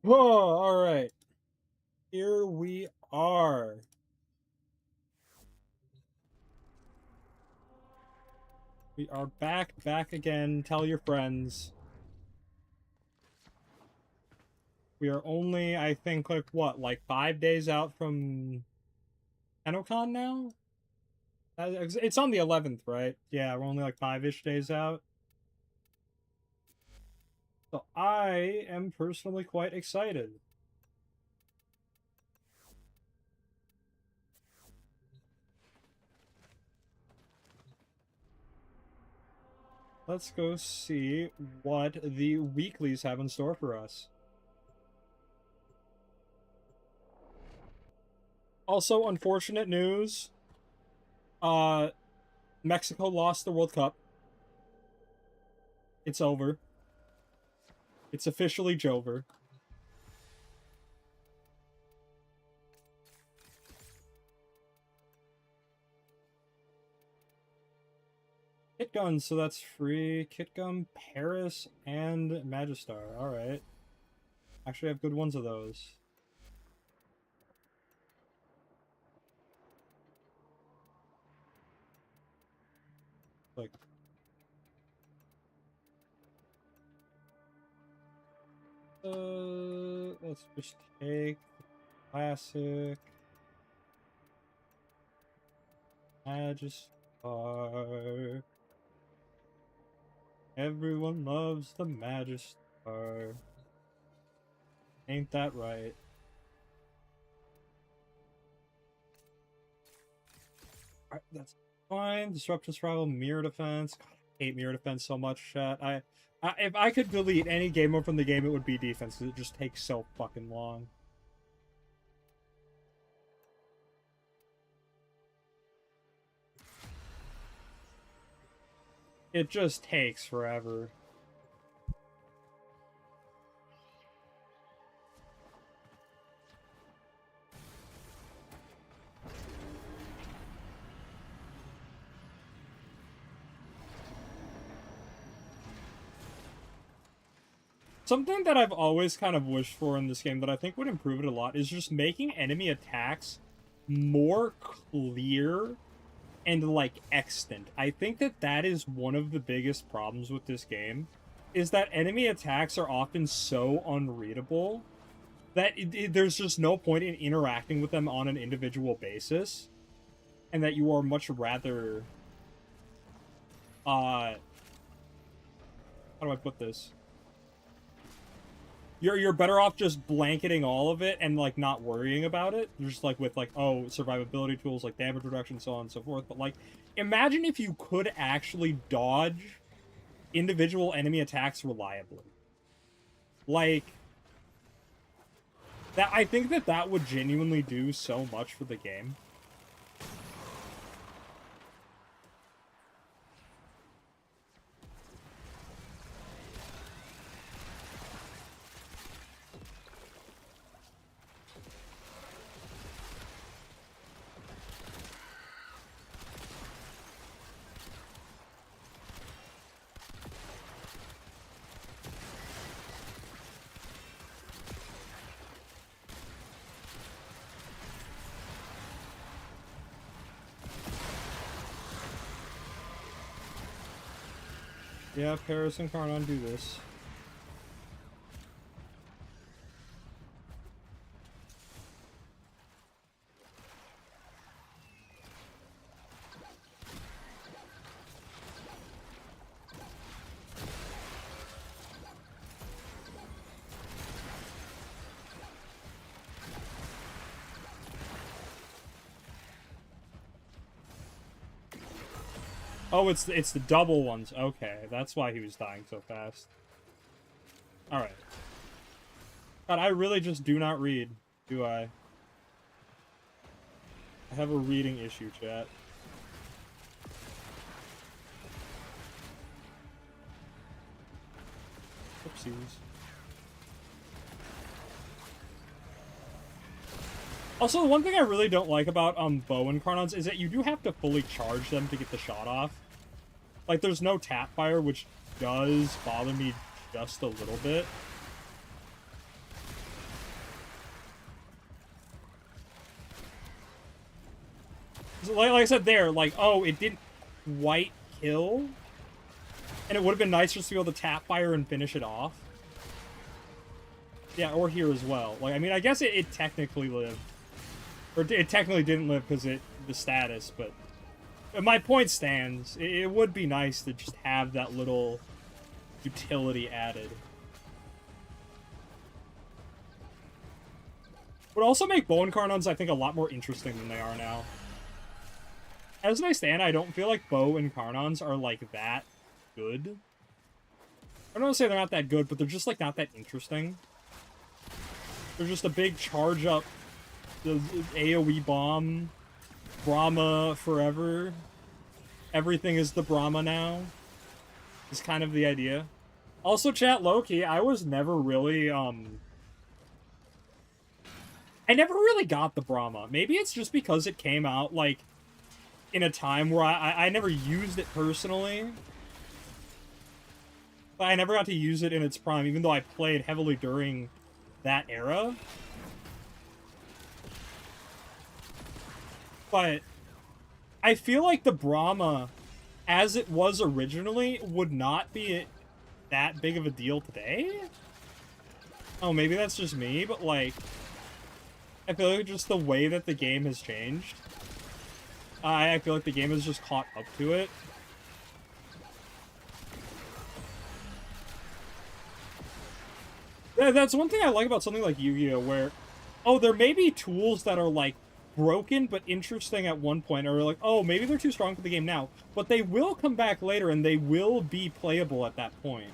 Oh, all right. Here we are. We are back again. Tell your friends. We are only, I think, like, what, like 5 days out from Tennocon now? It's on the 11th, right? Yeah, we're only like 5-ish days out. So I am personally quite excited. Let's go see what the weeklies have in store for us. Also, unfortunate news. Uh, Mexico lost the World Cup. It's over. It's officially Jover. Kit Gun, so that's free. Kit Gun, Paris, and Magistar. Alright. Actually, I have good ones of those. Like, let's just take the classic Magistar. Everyone loves the Magistar. Ain't that right? Alright, that's fine. Disruption survival, mirror defense. God, I hate mirror defense so much, chat. If I could delete any game mode from the game, it would be defense, because it just takes so fucking long. It just takes forever. Something that I've always kind of wished for in this game that I think would improve it a lot is just making enemy attacks more clear and, like, extant. I think that that is one of the biggest problems with this game, is that enemy attacks are often so unreadable that there's just no point in interacting with them on an individual basis, and that you are much rather, how do I put this? You're better off just blanketing all of it and, like, not worrying about it. Just, like, with, like, oh, survivability tools, like damage reduction, so on and so forth. But, like, imagine if you could actually dodge individual enemy attacks reliably. Like, that, I think that that would genuinely do so much for the game. Yeah, Paris and Carnon do this. Oh, it's the double ones. Okay, that's why he was dying so fast. All right. God, I really just do not read, do I? I have a reading issue, chat. Oopsies. Also, the one thing I really don't like about bow and Carnons is that you do have to fully charge them to get the shot off. Like, there's no tap fire, which does bother me just a little bit. Like I said there, like, oh, it didn't quite kill. And it would have been nice just to be able to tap fire and finish it off. Yeah, or here as well. Like, I mean, I guess it technically lived. Or it technically didn't live because the status, but my point stands. It would be nice to just have that little utility added. Would also make bow incarnons, I think, a lot more interesting than they are now. As I stand, I don't feel like bow incarnons are, like, that good. I don't want to say they're not that good, but they're just, like, not that interesting. They're just a big charge up, the AoE bomb, Brahma forever. Everything is the Brahma now. Is kind of the idea. Also, chat, low-key, I was never really, I never really got the Brahma. Maybe it's just because it came out, like, in a time where I never used it personally. But I never got to use it in its prime, even though I played heavily during that era. But I feel like the Brahma, as it was originally, would not be that big of a deal today. Oh, maybe that's just me, but, like, I feel like just the way that the game has changed. I feel like the game has just caught up to it. Yeah, that's one thing I like about something like Yu-Gi-Oh! Where, oh, there may be tools that are, like, broken but interesting at one point, or like, oh, maybe they're too strong for the game now, but they will come back later and they will be playable at that point.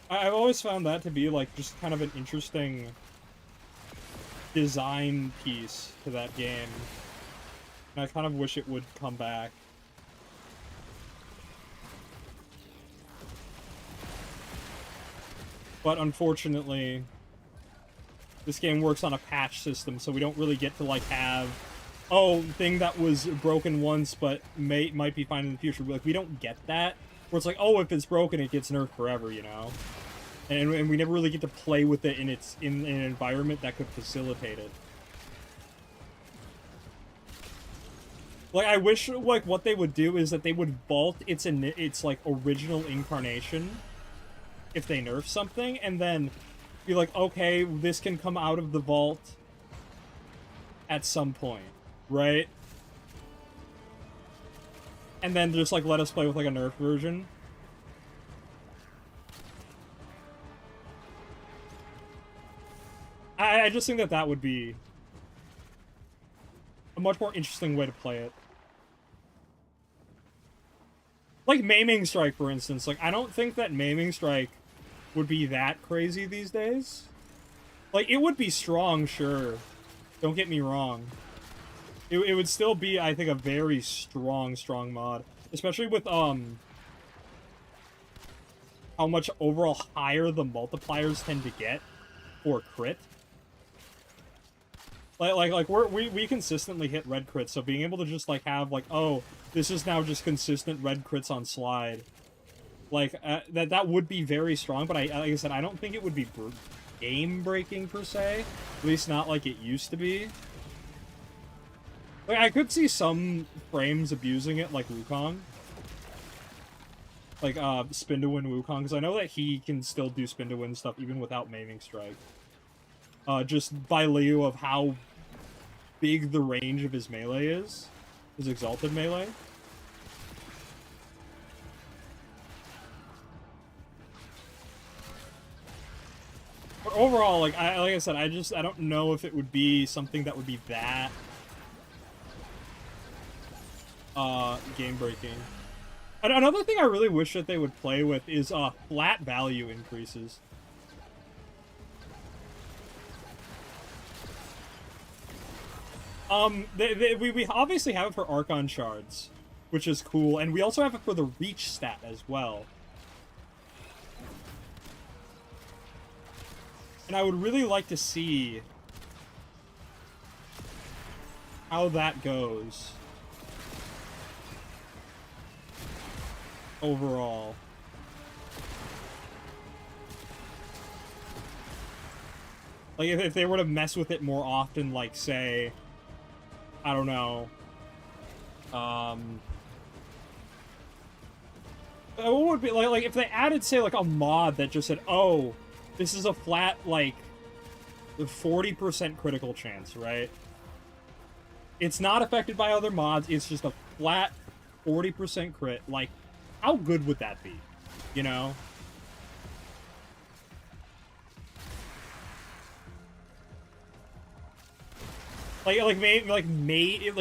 I've always found that to be, like, just kind of an interesting design piece to that game. And I kind of wish it would come back. But unfortunately, this game works on a patch system, so we don't really get to, like, have, oh, thing that was broken once but might be fine in the future. Like, we don't get that. Where it's like, oh, if it's broken, it gets nerfed forever, you know? And we never really get to play with it in an environment that could facilitate it. Like, I wish, like, what they would do is that they would vault its like, original incarnation if they nerf something, and then be like, okay, this can come out of the vault at some point, right? And then just, like, let us play with, like, a nerf version. I just think that that would be a much more interesting way to play it. Like Maiming Strike, for instance. Like, I don't think that Maiming Strike would be that crazy these days. Like, it would be strong, sure. Don't get me wrong. It would still be, I think, a very strong mod. Especially with, how much overall higher the multipliers tend to get for crit. Like we consistently hit red crits, so being able to just, like, have, like, oh, this is now just consistent red crits on slide. Like, that would be very strong, but like I said, I don't think it would be game-breaking, per se. At least not like it used to be. Like, I could see some frames abusing it, like Wukong. Like, Spin to Win Wukong, because I know that he can still do Spin to Win stuff even without Maiming Strike. Just by lieu of how big the range of his melee is. His exalted melee. But overall, like I said, I don't know if it would be something that would be that game breaking. Another thing I really wish that they would play with is flat value increases. We obviously have it for Archon Shards, which is cool, and we also have it for the Reach stat as well. And I would really like to see how that goes overall. Like, if they were to mess with it more often, like, say, I don't know, What would be like if they added, say, like a mod that just said, "Oh, this is a flat like 40% critical chance, right? It's not affected by other mods. It's just a flat 40% crit." Like, how good would that be? You know? Maybe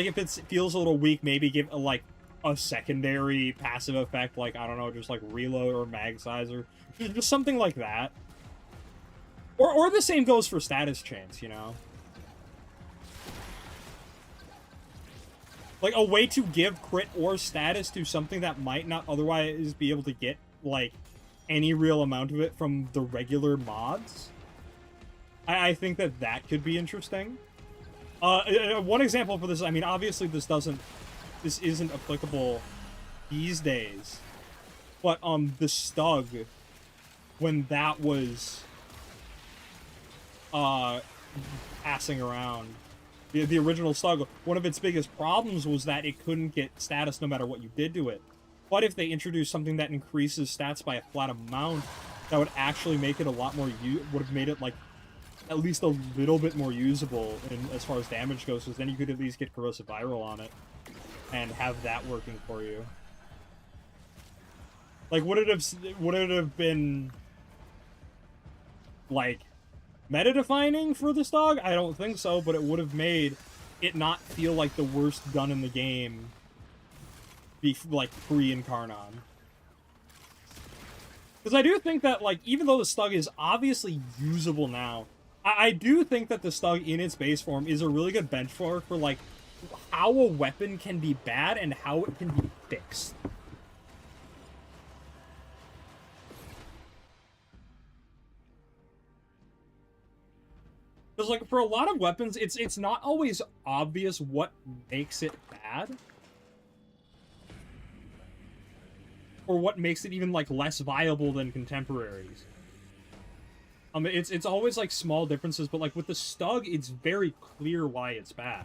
if it feels a little weak, maybe give a secondary passive effect, like, I don't know, just like reload or mag size or just something like that. Or the same goes for status chance, you know? Like, a way to give crit or status to something that might not otherwise be able to get, like, any real amount of it from the regular mods. I think that could be interesting. One example for this, I mean, obviously this isn't applicable these days, but, the Stug, when that was, passing around, the original Stug, one of its biggest problems was that it couldn't get status no matter what you did to it. But if they introduced something that increases stats by a flat amount, that would actually make it a lot more, would have made it, like, at least a little bit more usable as far as damage goes, because then you could at least get Corrosive Viral on it and have that working for you. Like, would it have been, like, meta-defining for this dog? I don't think so, but it would have made it not feel like the worst gun in the game, like, pre-Incarnon. Because I do think that, like, even though the Stug is obviously usable now, I do think that the Stug in its base form is a really good benchmark for, like, how a weapon can be bad and how it can be fixed. Because, like, for a lot of weapons, it's not always obvious what makes it bad. Or what makes it even, like, less viable than contemporaries. It's always, like, small differences, but, like, with the Stug, it's very clear why it's bad.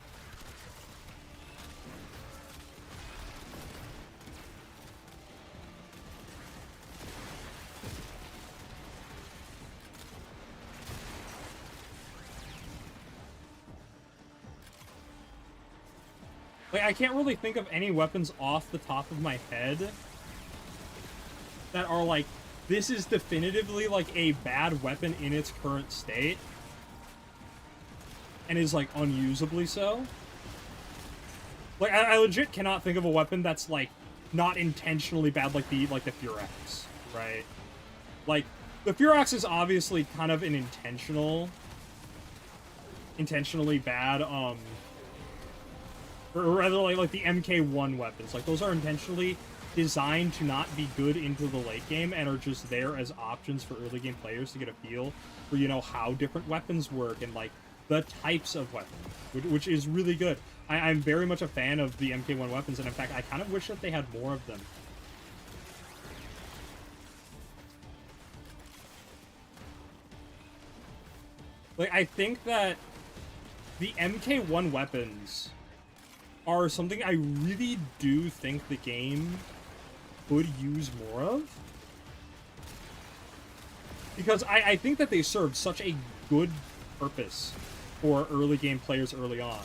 Like, I can't really think of any weapons off the top of my head that are, like, this is definitively, like, a bad weapon in its current state. And is, like, unusably so. Like, I legit cannot think of a weapon that's, like, not intentionally bad, like the Furax, right? Like, the Furax is obviously kind of an intentionally bad, or rather, like the MK1 weapons. Like, those are intentionally designed to not be good into the late game and are just there as options for early game players to get a feel for, you know, how different weapons work and, like, the types of weapons, which is really good. I'm very much a fan of the MK1 weapons, and in fact, I kind of wish that they had more of them. Like, I think that the MK1 weapons are something I really do think the game could use more of. Because I think that they serve such a good purpose for early game players early on.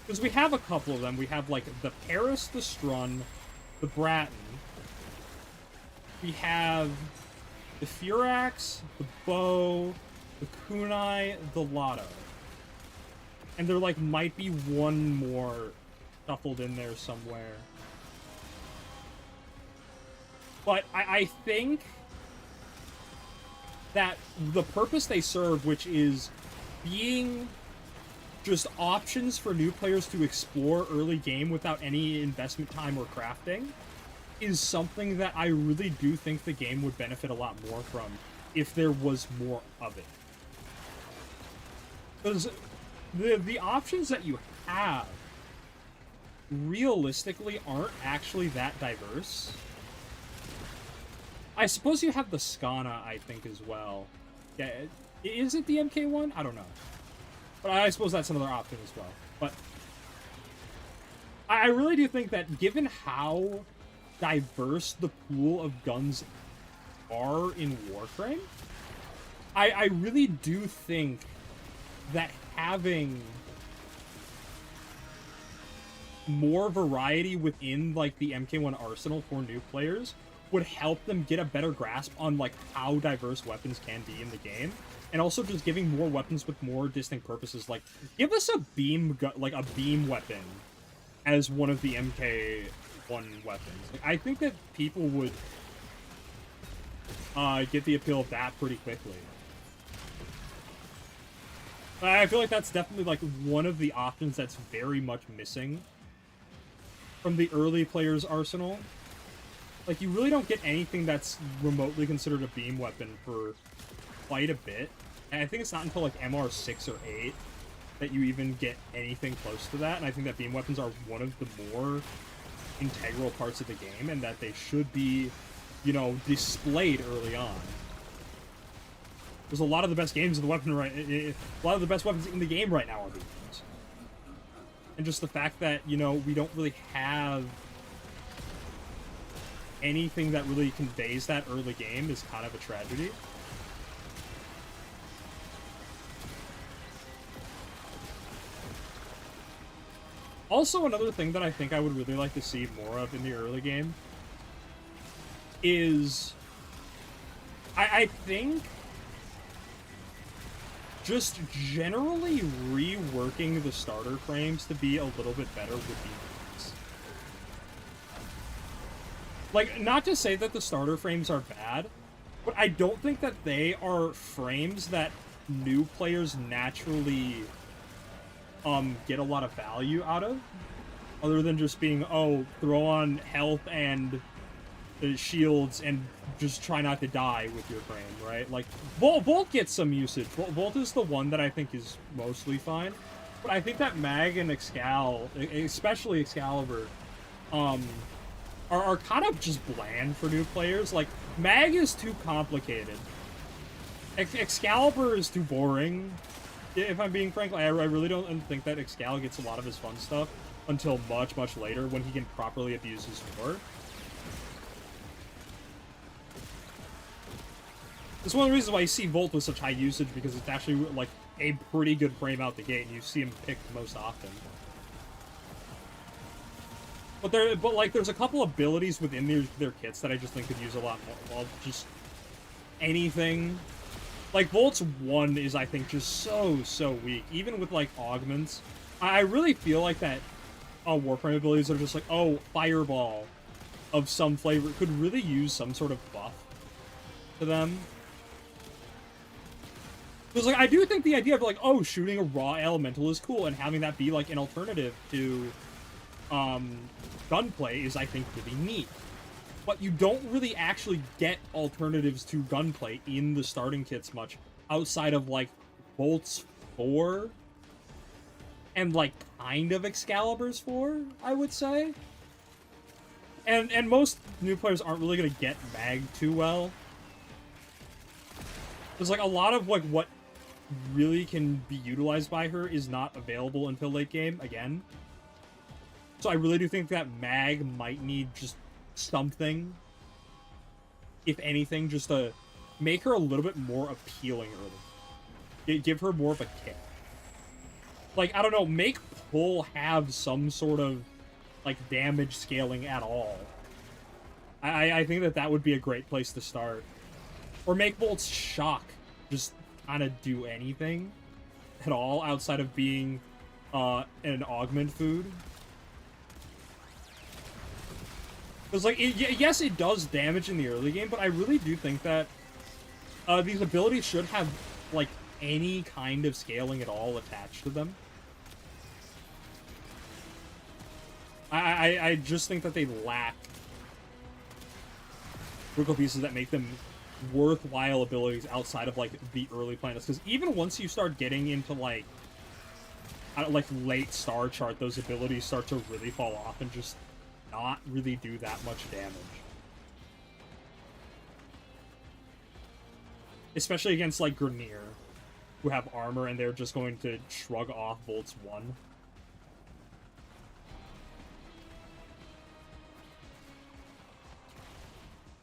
Because we have a couple of them. We have, like, the Paris, the Strun, the Bratton. We have the Furax, the Bow, the Kunai, the Lotto. And there, like, might be one more shuffled in there somewhere. But I think that the purpose they serve, which is being just options for new players to explore early game without any investment time or crafting, is something that I really do think the game would benefit a lot more from if there was more of it. Because the options that you have realistically aren't actually that diverse. I suppose you have the Skana, I think, as well. Yeah, is it the MK1? I don't know. But I suppose that's another option as well. But I really do think that given how diverse the pool of guns are in Warframe, I really do think that having more variety within like the MK1 arsenal for new players would help them get a better grasp on like how diverse weapons can be in the game, and also just giving more weapons with more distinct purposes. Like, give us a beam like a beam weapon as one of the MK1 weapons. Like, I think that people would get the appeal of that pretty quickly. I feel like that's definitely like one of the options that's very much missing from the early players' arsenal. Like, you really don't get anything that's remotely considered a beam weapon for quite a bit. And I think it's not until like MR6 or 8 that you even get anything close to that. And I think that beam weapons are one of the more integral parts of the game, and that they should be, you know, displayed early on. There's a lot of the best games of the weapon a lot of the best weapons in the game right now are beams. And just the fact that, you know, we don't really have anything that really conveys that early game is kind of a tragedy. Also, another thing that I think I would really like to see more of in the early game is, I think, just generally reworking the starter frames to be a little bit better would be nice. Like, not to say that the starter frames are bad, but I don't think that they are frames that new players naturally get a lot of value out of, other than just being, oh, throw on health and shields and just try not to die with your frame, right? Like, Volt gets some usage. Volt is the one that I think is mostly fine, but I think that Mag and especially Excalibur, are kind of just bland for new players. Like, Mag is too complicated. Excalibur is too boring. If I'm being frank, I really don't think that Excalibur gets a lot of his fun stuff until much, much later, when he can properly abuse his sword. It's one of the reasons why you see Volt with such high usage, because it's actually, like, a pretty good frame out the gate, and you see him picked most often. But like, there's a couple abilities within their kits that I just think could use a lot more. Well, just anything. Like, Volt's 1 is, I think, just so weak. Even with, like, augments. I really feel like that Warframe abilities are just like, oh, Fireball of some flavor could really use some sort of buff to them. Because, like, I do think the idea of, like, oh, shooting a raw elemental is cool, and having that be, like, an alternative to gunplay is, I think, really neat. But you don't really actually get alternatives to gunplay in the starting kits much, outside of, like, Bolt's 4 and, like, kind of Excalibur's 4, I would say. And most new players aren't really going to get Mag too well. There's, like, a lot of, like, what really can be utilized by her is not available until late game, again. So I really do think that Mag might need just something, if anything, just to make her a little bit more appealing early. Give her more of a kick. Like, I don't know, make Pull have some sort of, like, damage scaling at all. I think that would be a great place to start. Or make Bolt's Shock just kind of do anything at all outside of being an augment food. Because, like, yes, it does damage in the early game, but I really do think that these abilities should have, like, any kind of scaling at all attached to them. I just think that they lack critical pieces that make them worthwhile abilities outside of, like, the early planets. Because even once you start getting into, like late star chart, those abilities start to really fall off and just not really do that much damage. Especially against, like, Grineer, who have armor and they're just going to shrug off Volt's 1.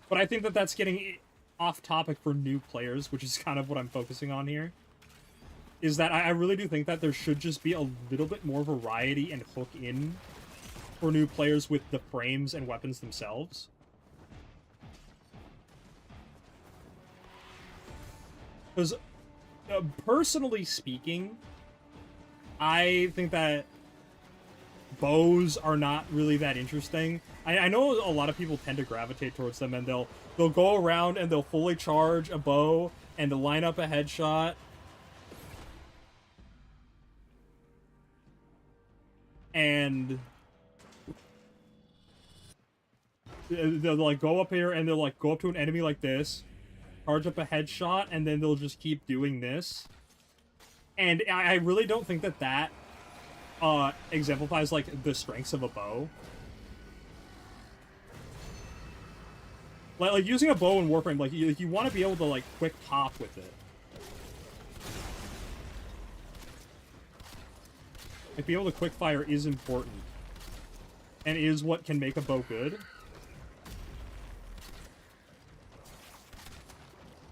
But I think that that's getting off topic for new players, which is kind of what I'm focusing on here. Is that I really do think that there should just be a little bit more variety and hook in for new players with the frames and weapons themselves. Because, personally speaking, I think that bows are not really that interesting. I know a lot of people tend to gravitate towards them, and they'll go around and they'll fully charge a bow and they'll line up a headshot. And they'll like go up here and they'll like go up to an enemy like this, charge up a headshot, and then they'll just keep doing this. And I really don't think that that exemplifies like the strengths of a bow. Like using a bow in Warframe, like you want to be able to like quick pop with it. Like being able to quick fire is important, and is what can make a bow good.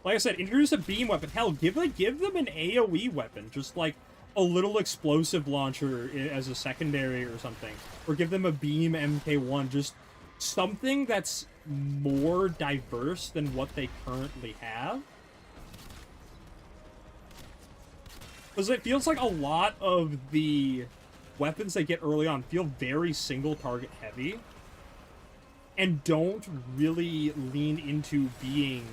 Like I said, introduce a beam weapon. Hell, give them an AoE weapon, just like a little explosive launcher as a secondary or something, or give them a beam MK1, just something that's more diverse than what they currently have. Because it feels like a lot of the weapons they get early on feel very single target heavy and don't really lean into being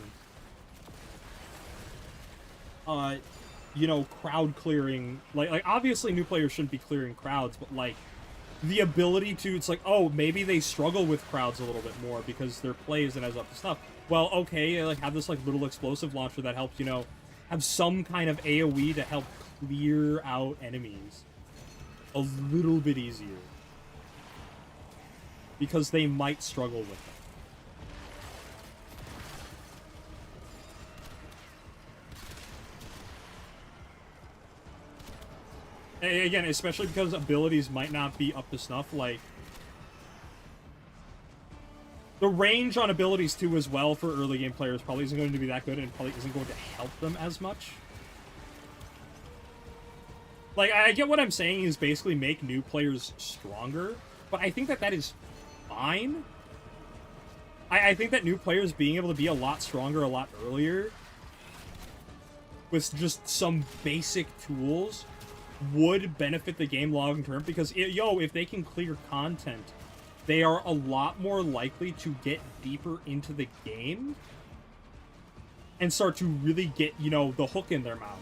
you know, crowd clearing. Like obviously new players shouldn't be clearing crowds, but like the ability to, it's like, oh, maybe they struggle with crowds a little bit more because their play isn't as up to snuff. Well, okay, like have this like little explosive launcher that helps, you know, have some kind of AoE to help clear out enemies a little bit easier, because they might struggle with it. Again, especially because abilities might not be up to snuff, like the range on abilities too as well for early game players probably isn't going to be that good, and probably isn't going to help them as much. Like, I get what I'm saying is basically make new players stronger, but I think that that is fine. I think that new players being able to be a lot stronger a lot earlier with just some basic tools would benefit the game long term, because if they can clear content, they are a lot more likely to get deeper into the game and start to really get, you know, the hook in their mouth,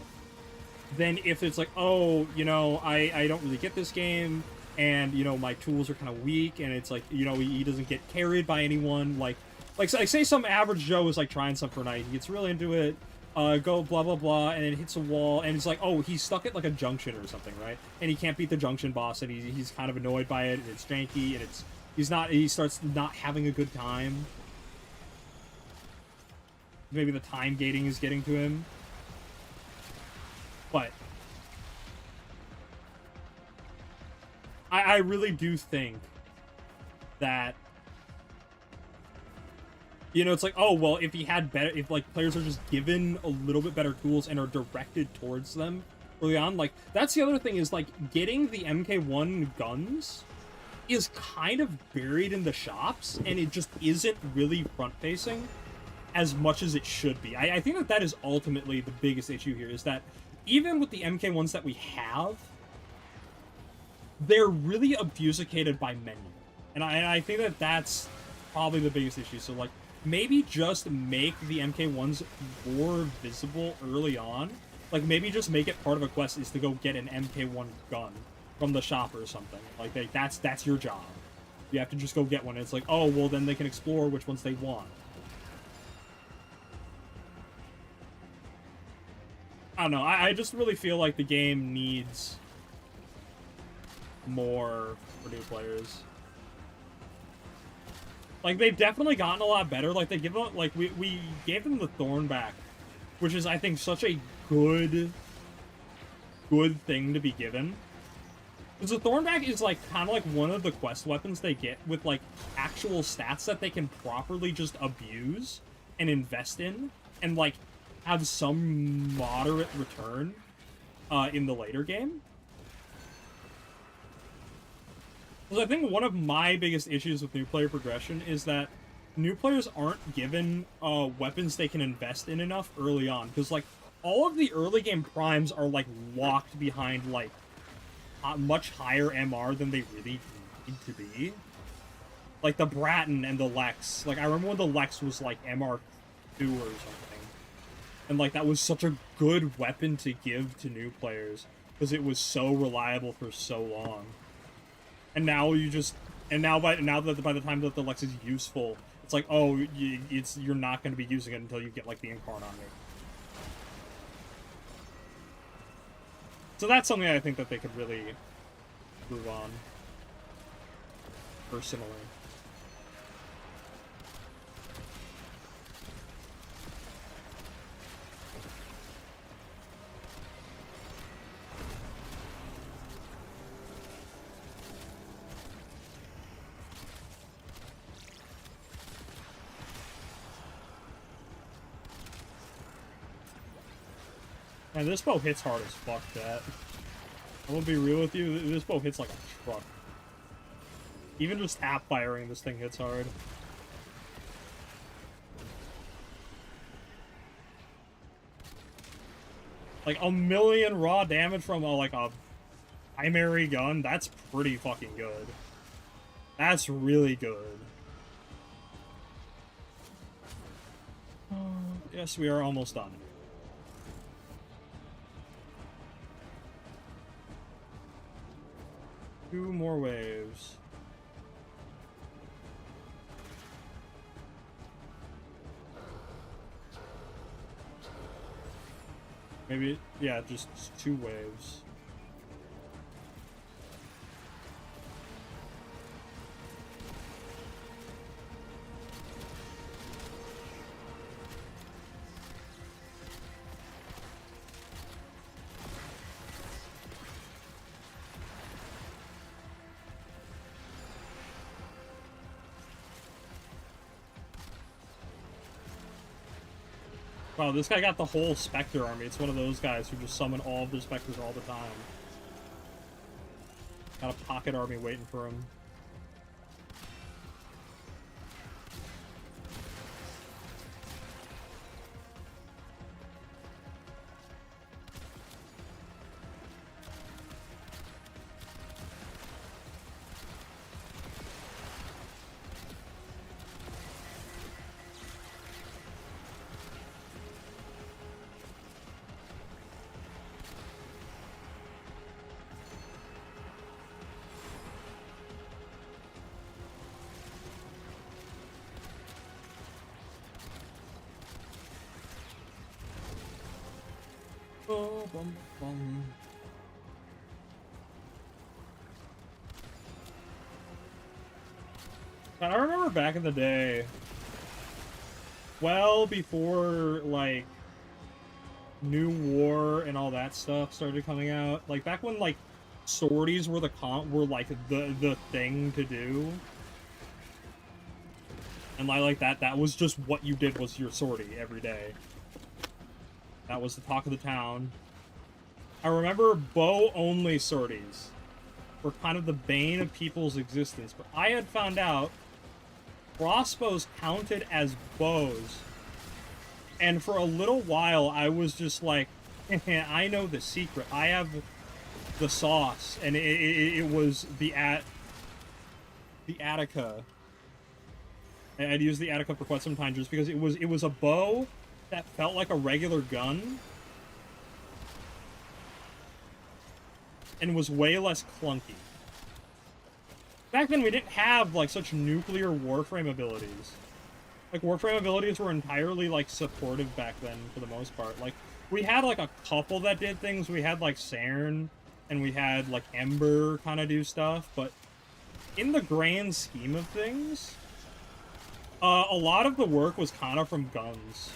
than if it's like, oh, you know, I don't really get this game, and, you know, my tools are kind of weak, and it's like, you know, he doesn't get carried by anyone. Like say some average Joe is like trying some for night, he gets really into it, go blah blah blah, and then hits a wall, and it's like, oh, he's stuck at like a junction or something, right? And he can't beat the junction boss, and he's kind of annoyed by it, and it's janky, and he starts not having a good time. Maybe the time gating is getting to him. But I really do think that, you know, it's like, oh, well, if he had better, if like players are just given a little bit better tools and are directed towards them early on, like that's the other thing, is like getting the MK1 guns is kind of buried in the shops, and it just isn't really front facing as much as it should be. I think that that is ultimately the biggest issue here, is that even with the MK1s that we have, they're really obfuscated by menu. And I think that that's probably the biggest issue. So, like, maybe just make the MK1s more visible early on. Like, maybe just make it part of a quest is to go get an MK1 gun from the shop or something. Like, that's your job. You have to just go get one. And it's like, oh, well, then they can explore which ones they want. I don't know. I just really feel like the game needs more for new players. Like, they've definitely gotten a lot better. Like, they give up, like, we gave them the Thorn back, which is, I think, such a good thing to be given. Because the Thornback is, like, kind of like one of the quest weapons they get with, like, actual stats that they can properly just abuse and invest in and, like, have some moderate return in the later game. Because I think one of my biggest issues with new player progression is that new players aren't given weapons they can invest in enough early on. Because, like, all of the early game primes are, like, locked behind, like, much higher MR than they really need to be. Like, the Bratton and the Lex. Like, I remember when the Lex was, like, MR 2 or something. And, like, that was such a good weapon to give to new players. Because it was so reliable for so long. And now you just... And now by the time that the Lex is useful, it's like, oh, you're not going to be using it until you get, like, the Incarn on me. So that's something I think that they could really improve on. Personally. Man, this bow hits hard as fuck, chat. I'm gonna be real with you, this bow hits like a truck. Even just tap firing, this thing hits hard. Like, 1,000,000 raw damage from, like, a primary gun, that's pretty fucking good. That's really good. Yes, we are almost done. Two more waves. Maybe, yeah, just 2 waves. Wow, this guy got the whole Spectre army. It's one of those guys who just summon all of the Spectres all the time. Got a pocket army waiting for him. Oh, bum, bum. I remember back in the day, well before, like, New War and all that stuff started coming out, like, back when, like, sorties were like, the thing to do, and like that was just what you did was your sortie every day. That was the talk of the town. I remember bow-only sorties were kind of the bane of people's existence, but I had found out crossbows counted as bows, and for a little while I was just like, I know the secret. I have the sauce, and it was the Attica. And I'd use the Attica for quite some time just because it was a bow that felt like a regular gun and was way less clunky. Back then we didn't have, like, such nuclear warframe abilities. Like, warframe abilities were entirely, like, supportive back then for the most part. Like, we had, like, a couple that did things. We had, like, Cern, and we had, like, Ember kind of do stuff, but in the grand scheme of things, a lot of the work was kind of from guns.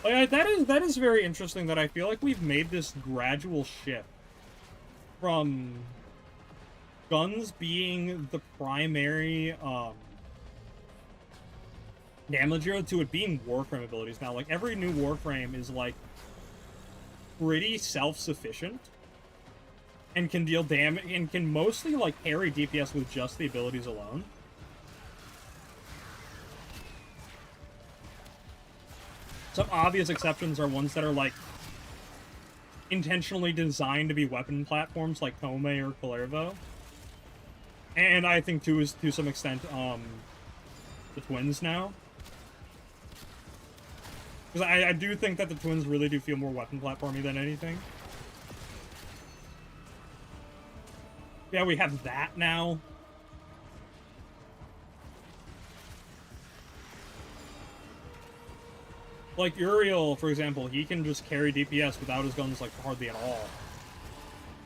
Like, that is very interesting that I feel like we've made this gradual shift from guns being the primary damage dealer to it being Warframe abilities now. Like, every new Warframe is, like, pretty self-sufficient and can deal damage and can mostly, like, carry DPS with just the abilities alone. Some obvious exceptions are ones that are, like, intentionally designed to be weapon platforms, like Tome or Kalervo. And I think, too, is to some extent, the Twins now. Because I do think that the Twins really do feel more weapon platformy than anything. Yeah, we have that now. Like, Uriel, for example, he can just carry DPS without his guns, like, hardly at all.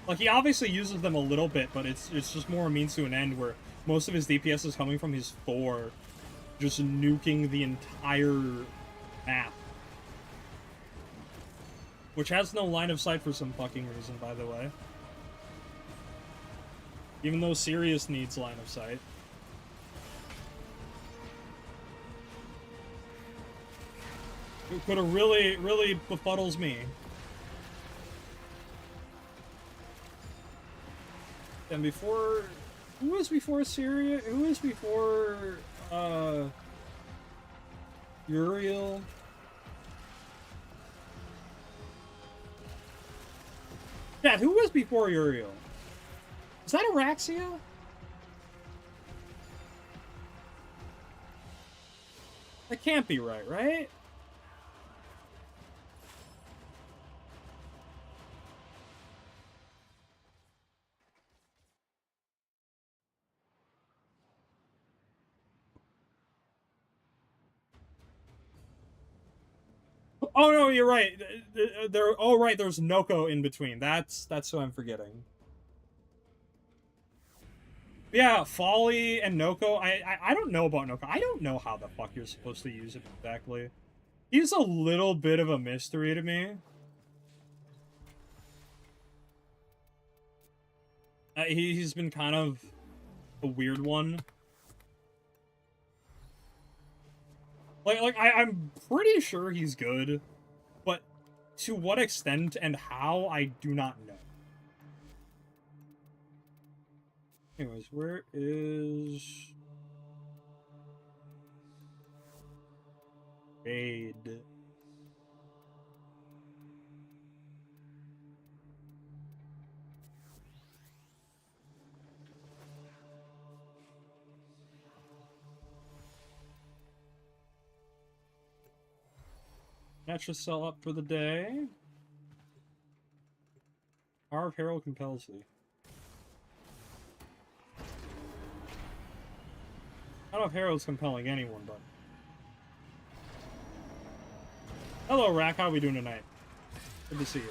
Like, he obviously uses them a little bit, but it's just more a means to an end, where most of his DPS is coming from his 4, just nuking the entire map. Which has no line of sight for some fucking reason, by the way. Even though Sirius needs line of sight. It could have really befuddles me. And before... Who was before Sirius? Who was before... Uriel? Dad, who was before Uriel? Is that Araxia? That can't be right, right? Oh no, you're right. Oh right, there's Noko in between. That's what I'm forgetting. Yeah, Folly and Noko. I don't know about Noko. I don't know how the fuck you're supposed to use it exactly. He's a little bit of a mystery to me. He's been kind of a weird one. I'm pretty sure he's good, but to what extent and how, I do not know. Anyways, where is... Jade? That should sell up for the day. Power of Herald compels thee. I don't know if Herald's compelling anyone, but... Hello, Rack. How are we doing tonight? Good to see you.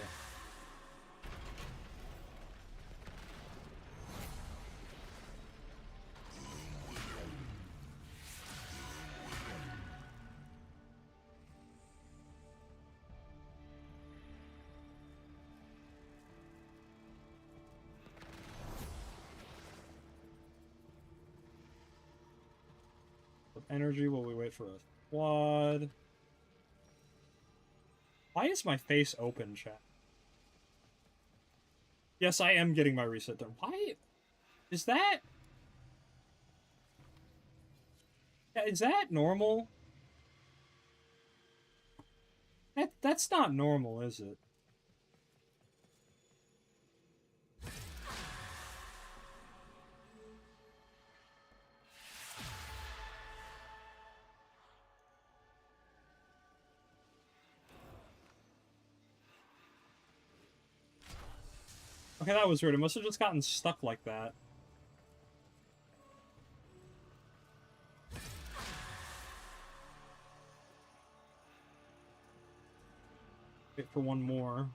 Energy while we wait for a quad. Why is my face open, chat? Yes, I am getting my reset done. Why? Is that... Is that normal? That's not normal, is it? Okay, that was weird. It must have just gotten stuck like that. Wait for one more.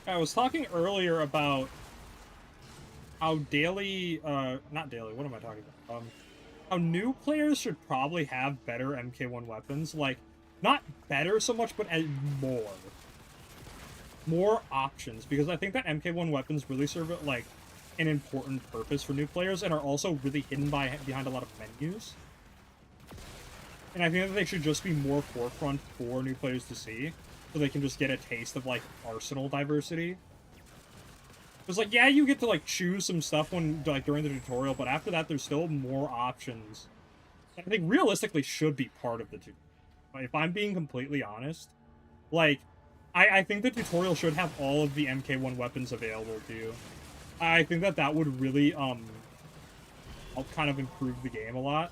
I was talking earlier about how daily, not daily, what am I talking about? How new players should probably have better MK1 weapons. Like, not better so much, but more. More options, because I think that MK1 weapons really serve, like, an important purpose for new players and are also really hidden behind a lot of menus. And I think that they should just be more forefront for new players to see, so they can just get a taste of, like, arsenal diversity. Because, like, yeah, you get to, like, choose some stuff when, like, during the tutorial, but after that, there's still more options that I think realistically should be part of the tutorial. If I'm being completely honest, like, I think the tutorial should have all of the MK1 weapons available to you. I think that that would really, help kind of improve the game a lot.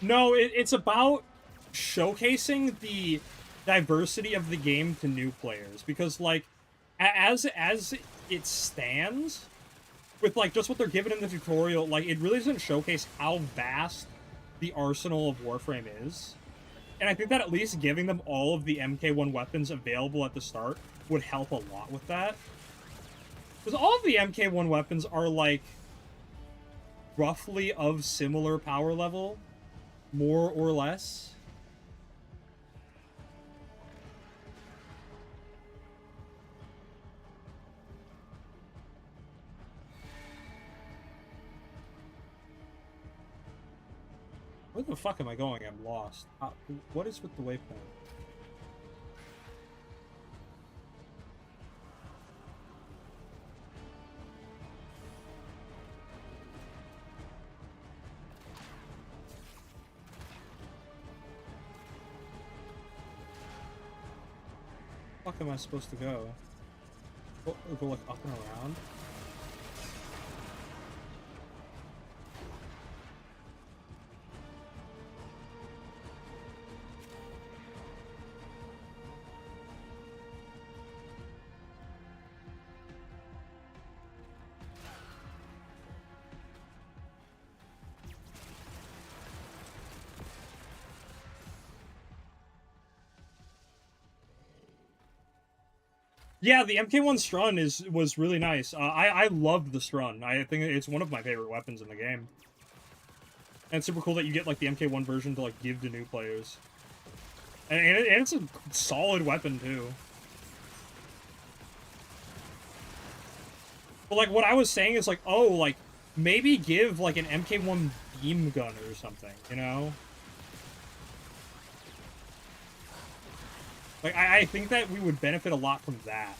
No, it's about showcasing the diversity of the game to new players, because, like, as it stands, with, like, just what they're given in the tutorial, like, it really doesn't showcase how vast the arsenal of Warframe is. And I think that at least giving them all of the MK1 weapons available at the start would help a lot with that. Because all of the MK1 weapons are, like, roughly of similar power level, more or less. Where the fuck am I going? I'm lost. What is with the waypoint? Fuck am I supposed to go? Go like up and around? Yeah, the MK1 Strun was really nice. I loved the Strun. I think it's one of my favorite weapons in the game. And it's super cool that you get, like, the MK1 version to, like, give to new players. And it's a solid weapon, too. But, like, what I was saying is, like, oh, like, maybe give, like, an MK1 beam gun or something, you know? Like, I think that we would benefit a lot from that.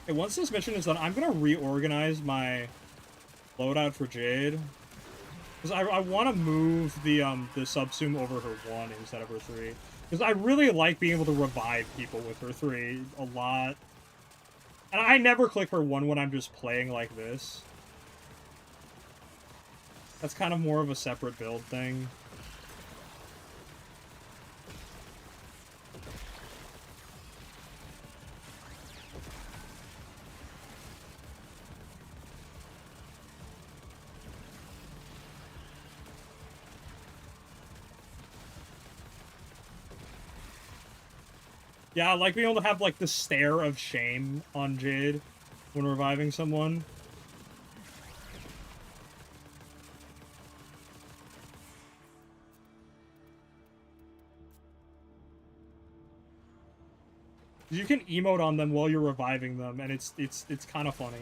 Okay, once this mission is done, I'm gonna reorganize my loadout for Jade. Because I want to move the subsume over her 1 instead of her 3. Because I really like being able to revive people with her 3 a lot. And I never click her 1 when I'm just playing like this. That's kind of more of a separate build thing. Yeah, I like being able to have, like, the stare of shame on Jade when reviving someone. You can emote on them while you're reviving them, and it's kind of funny.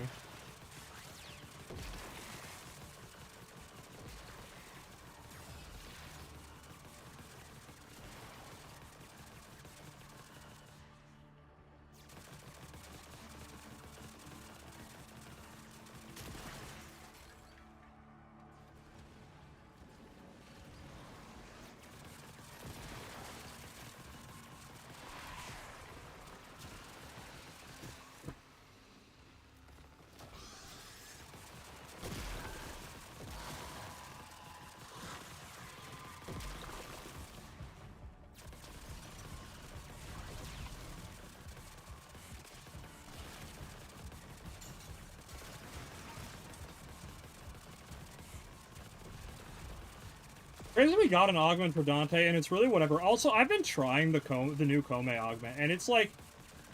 Crazy we got an augment for Dante, and it's really whatever. Also, I've been trying the new Kome augment, and it's like,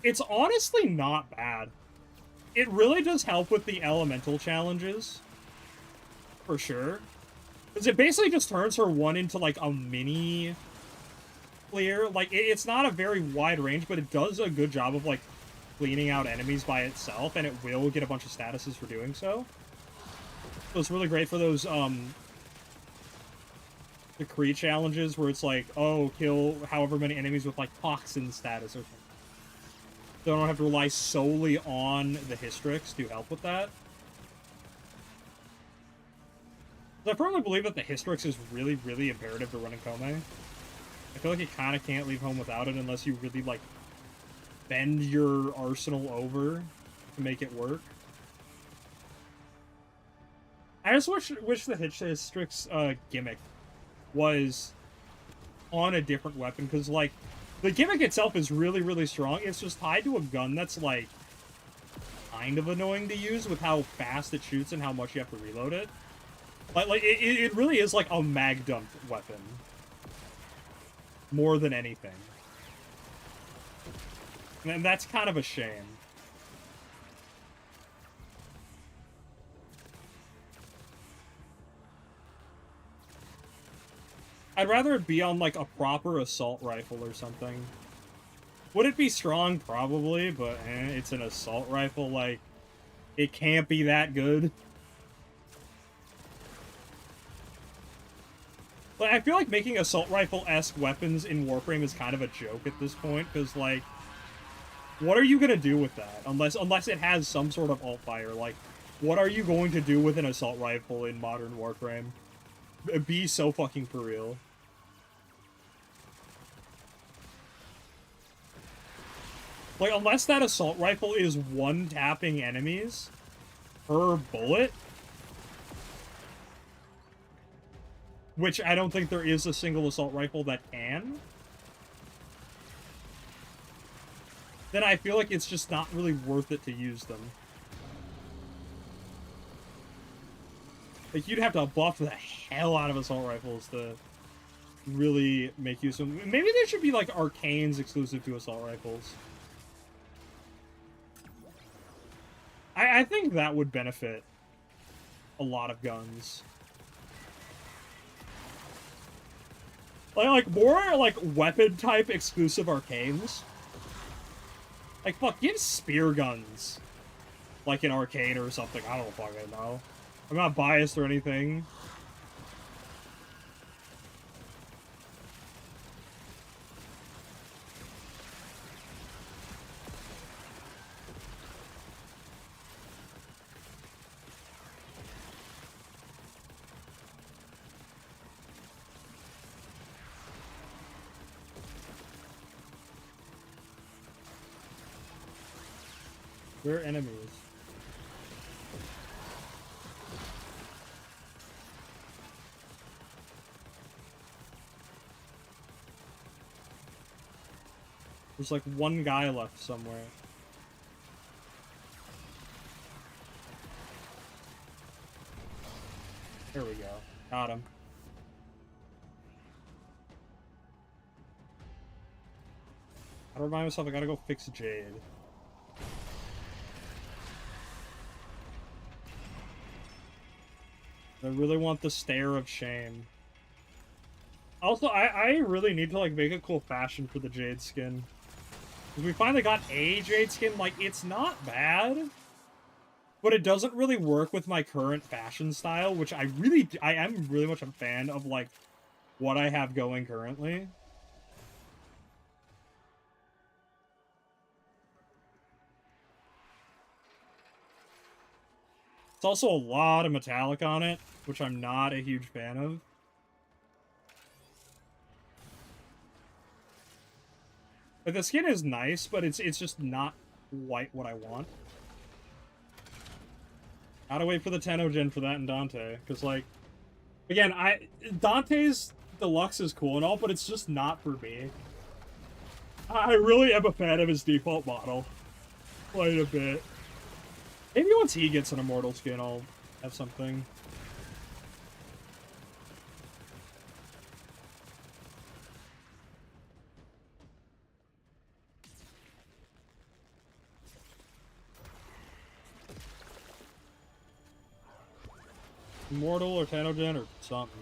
it's honestly not bad. It really does help with the elemental challenges, for sure. Because it basically just turns her one into, like, a mini clear. Like, it's not a very wide range, but it does a good job of, like, cleaning out enemies by itself, and it will get a bunch of statuses for doing so. So it's really great for those, the Kree challenges where it's like, oh, kill however many enemies with, like, toxin status or something. So I don't have to rely solely on the Hystrix to help with that. I firmly believe that the Hystrix is really, really imperative to running Kome. I feel like you kind of can't leave home without it unless you really, like, bend your arsenal over to make it work. I just wish the Hystrix gimmick was on a different weapon, because, like, the gimmick itself is really, really strong. It's just tied to a gun that's, like, kind of annoying to use with how fast it shoots and how much you have to reload it. Like it really is like a mag dump weapon. More than anything. And that's kind of a shame. I'd rather it be on, like, a proper assault rifle or something. Would it be strong? Probably, but it's an assault rifle, like, it can't be that good. Like, I feel like making assault rifle-esque weapons in Warframe is kind of a joke at this point, because, like, what are you gonna do with that? Unless it has some sort of alt-fire, like, what are you going to do with an assault rifle in modern Warframe? Be so fucking for real. Like, unless that assault rifle is one-tapping enemies per bullet, which I don't think there is a single assault rifle that can, then I feel like it's just not really worth it to use them. Like, you'd have to buff the hell out of assault rifles to really make use of them. Maybe there should be, like, arcanes exclusive to assault rifles. I think that would benefit a lot of guns. Like more, like, weapon-type exclusive arcanes. Like, fuck, give spear guns, like, an arcane or something. I don't fucking know. I'm not biased or anything. We're enemies. There's like one guy left somewhere. There we go. Got him. I remind myself I gotta go fix Jade. I really want the stare of shame. Also, I really need to, like, make a cool fashion for the Jade skin. Because we finally got a Jade skin. Like, it's not bad, but it doesn't really work with my current fashion style, which I am really much a fan of, like, what I have going currently. It's also a lot of metallic on it, which I'm not a huge fan of. Like, the skin is nice, but it's just not quite what I want. Gotta wait for the Tennocon for that in Dante, because, like, again, Dante's Deluxe is cool and all, but it's just not for me. I really am a fan of his default model. Quite a bit. Maybe once he gets an Immortal skin, I'll have something. Immortal or Tennocon or something.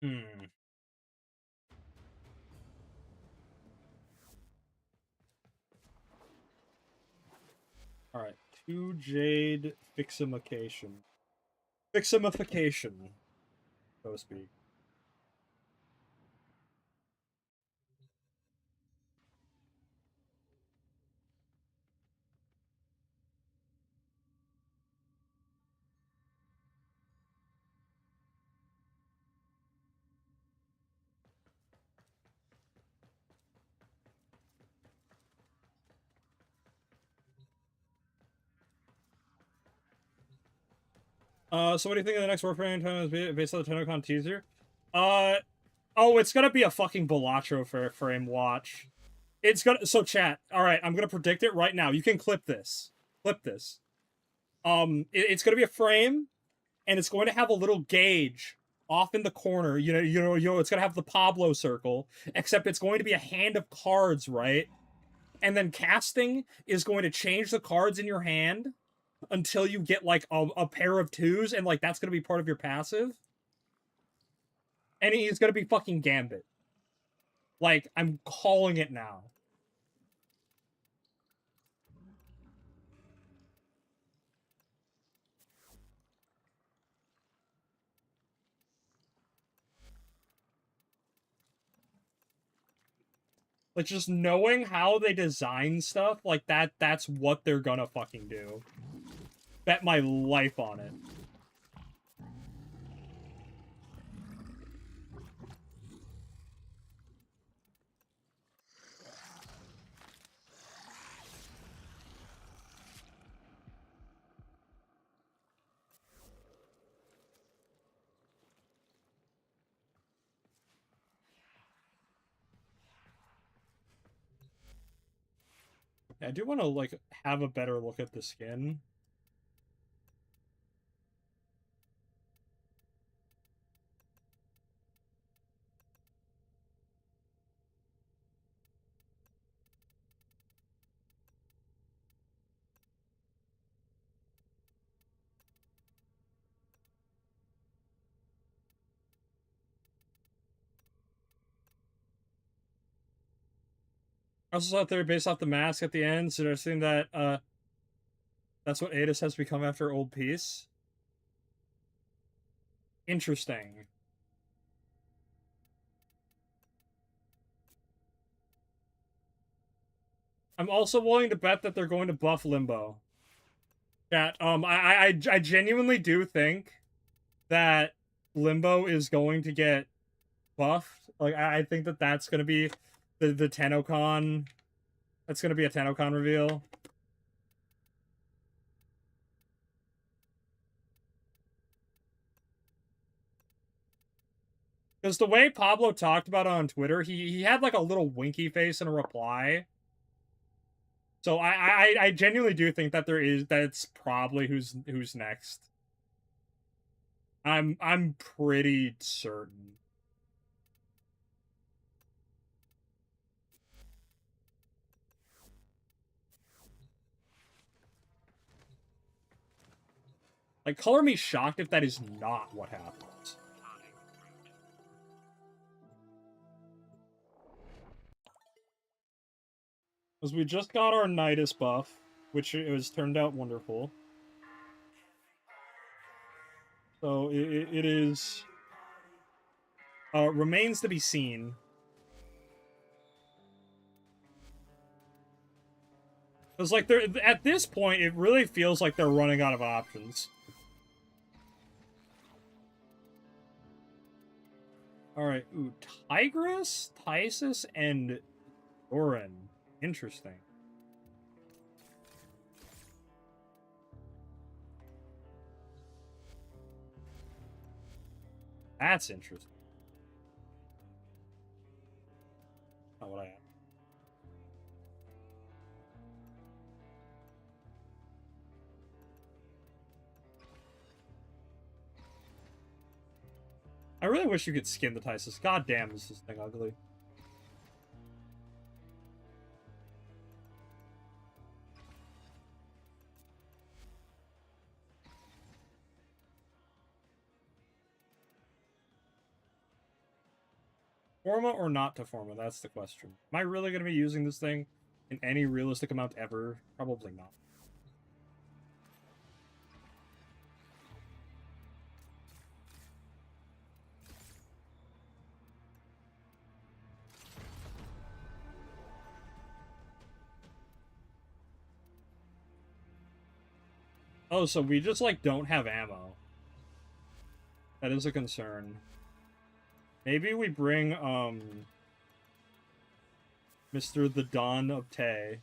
Hmm. Alright. 2 Jade Fiximification. Fiximification, so to speak. So what do you think of the next Warframe time is based on the Tennocon teaser? Uh, oh, it's gonna be a fucking Balatro for frame watch. It's gonna, so chat, alright, I'm gonna predict it right now. You can clip this. Clip this. It's gonna be a frame, and it's going to have a little gauge off in the corner. It's gonna have the Pablo circle, except it's going to be a hand of cards, right? And then casting is going to change the cards in your hand until you get like a pair of twos, and like that's gonna be part of your passive. And he's gonna be fucking Gambit. Like, I'm calling it now. Like, just knowing how they design stuff, like that's what they're gonna fucking do. Bet my life on it. I do want to, like, have a better look at the skin. I also saw a theory based off the mask at the end, suggesting that, that's what Adis has become after Old Peace. Interesting. I'm also willing to bet that they're going to buff Limbo. That I genuinely do think that Limbo is going to get buffed. Like, I think that that's going to be the Tennocon. That's going to be a Tennocon reveal. Because the way Pablo talked about it on Twitter, he had like a little winky face in a reply. So I genuinely do think that that's probably who's next. I'm pretty certain. Like, color me shocked if that is not what happens. Because we just got our Nidus buff, which it was turned out wonderful. So it is remains to be seen. Because, like, they're at this point, it really feels like they're running out of options. Alright, ooh, Tigress, Tysus, and Doran. Interesting. That's interesting. Not what I have. I really wish you could skin the Tysus. God damn, is this thing ugly. Forma or not to Forma? That's the question. Am I really going to be using this thing in any realistic amount ever? Probably not. Oh, so we just, like, don't have ammo. That is a concern. Maybe we bring, Mr. the Don of Tay.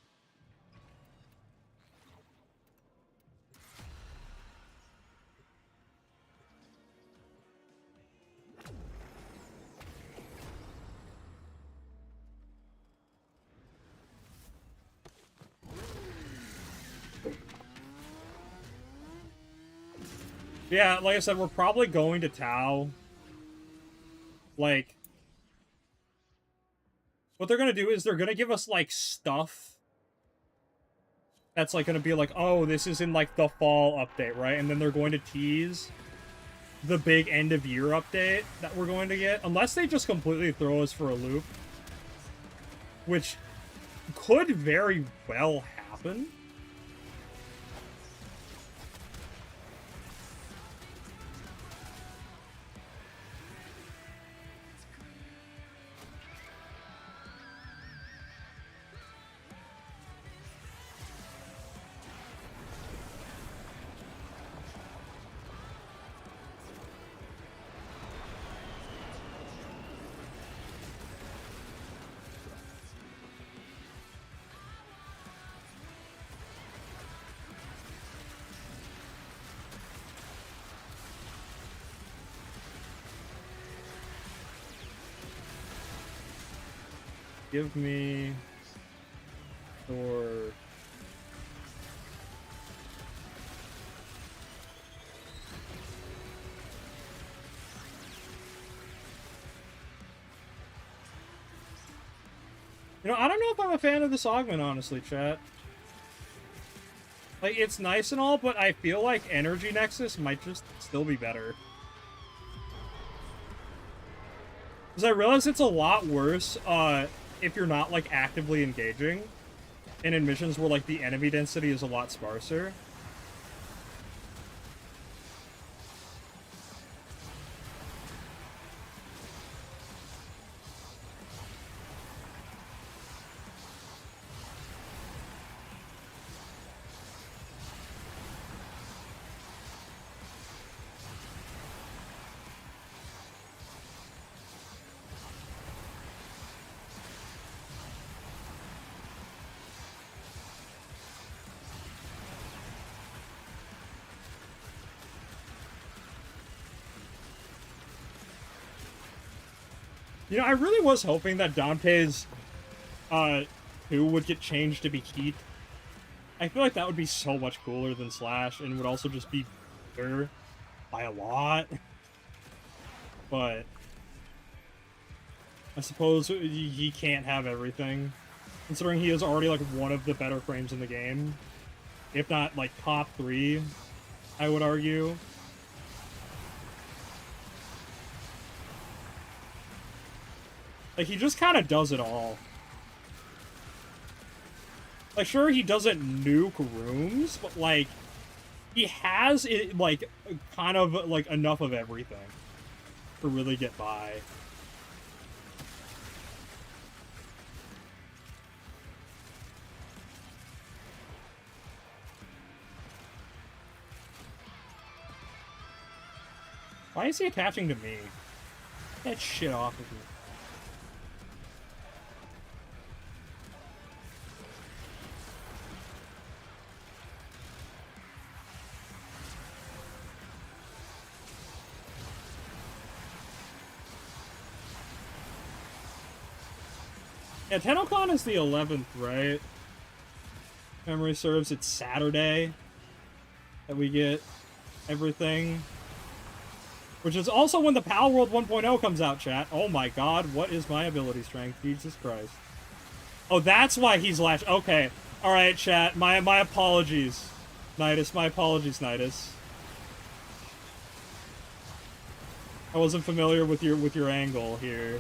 Yeah, like I said, we're probably going to Tau. Like, what they're gonna do is they're gonna give us, like, stuff that's, like, gonna be like, oh, this is in, like, the fall update, right? And then they're going to tease the big end-of-year update that we're going to get. Unless they just completely throw us for a loop. Which could very well happen. Give me your... You know, I don't know if I'm a fan of this augment, honestly, chat. Like, it's nice and all, but I feel like Energy Nexus might just still be better. Because I realize it's a lot worse, if you're not, like, actively engaging. And in missions where, like, the enemy density is a lot sparser. You know, I really was hoping that Dante's, 2 would get changed to be Heat. I feel like that would be so much cooler than Slash, and would also just be better by a lot. But I suppose he can't have everything, considering he is already, like, one of the better frames in the game. If not, like, top 3, I would argue. Like, he just kind of does it all. Like, sure, he doesn't nuke rooms, but, like, he has, it, like, kind of, like, enough of everything to really get by. Why is he attaching to me? Get that shit off of me. Yeah, Tennocon is the 11th, right? Memory serves, it's Saturday that we get everything. Which is also when the Pal World 1.0 comes out, chat. Oh my god, what is my ability strength? Jesus Christ. Oh, that's why he's latched. Okay. Alright, chat. My apologies. Nidus, my apologies, Nidus. I wasn't familiar with your angle here.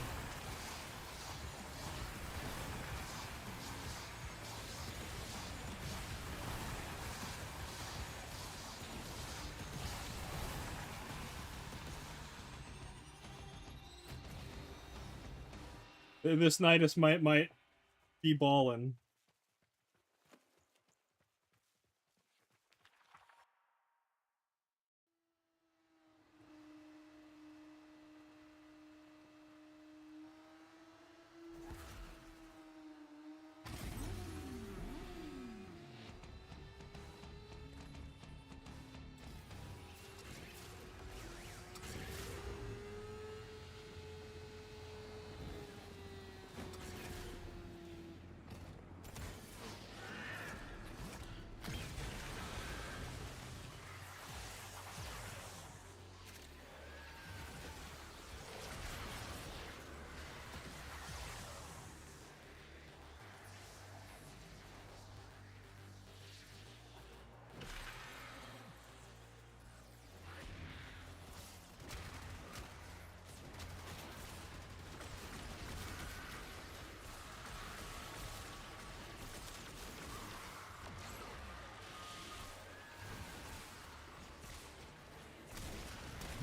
This Nidus might be ballin'.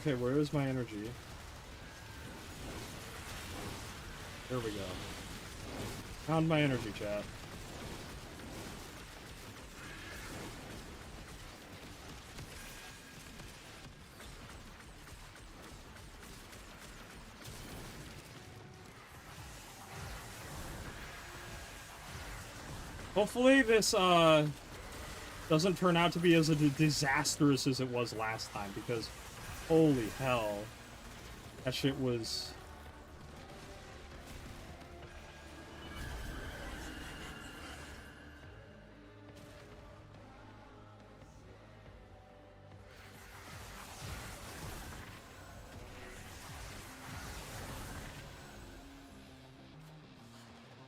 Okay, where is my energy? There we go. Found my energy, chat. Hopefully this, doesn't turn out to be as disastrous as it was last time, because holy hell, that shit was...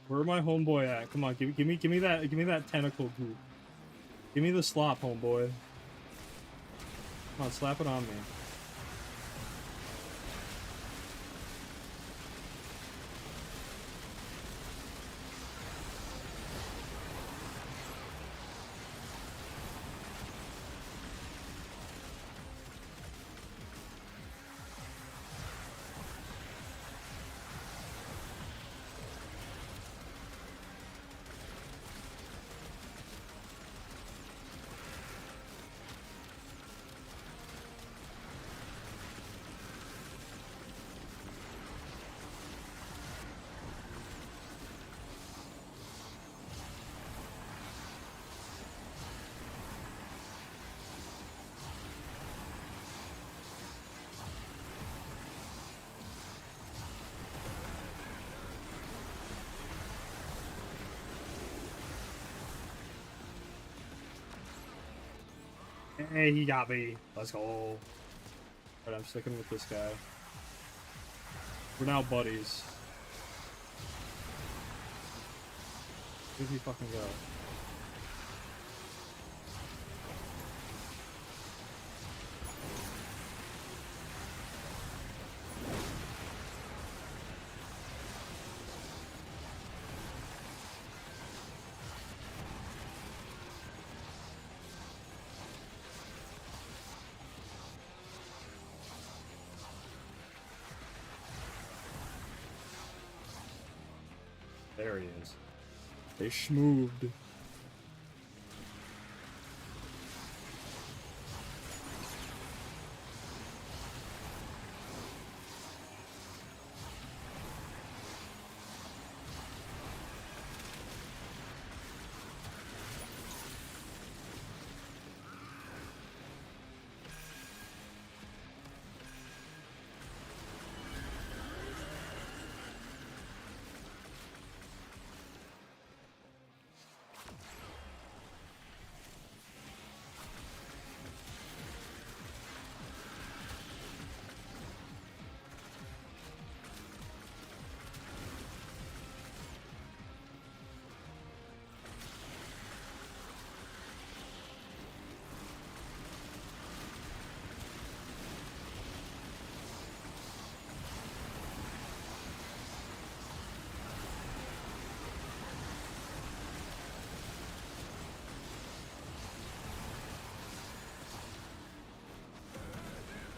Where my homeboy at? Come on, give me that tentacle goop. Give me the slop, homeboy. Come on, slap it on me. Hey, he got me. Let's go. But I'm sticking with this guy. We're now buddies. Where'd he fucking go? There he is. They schmooved.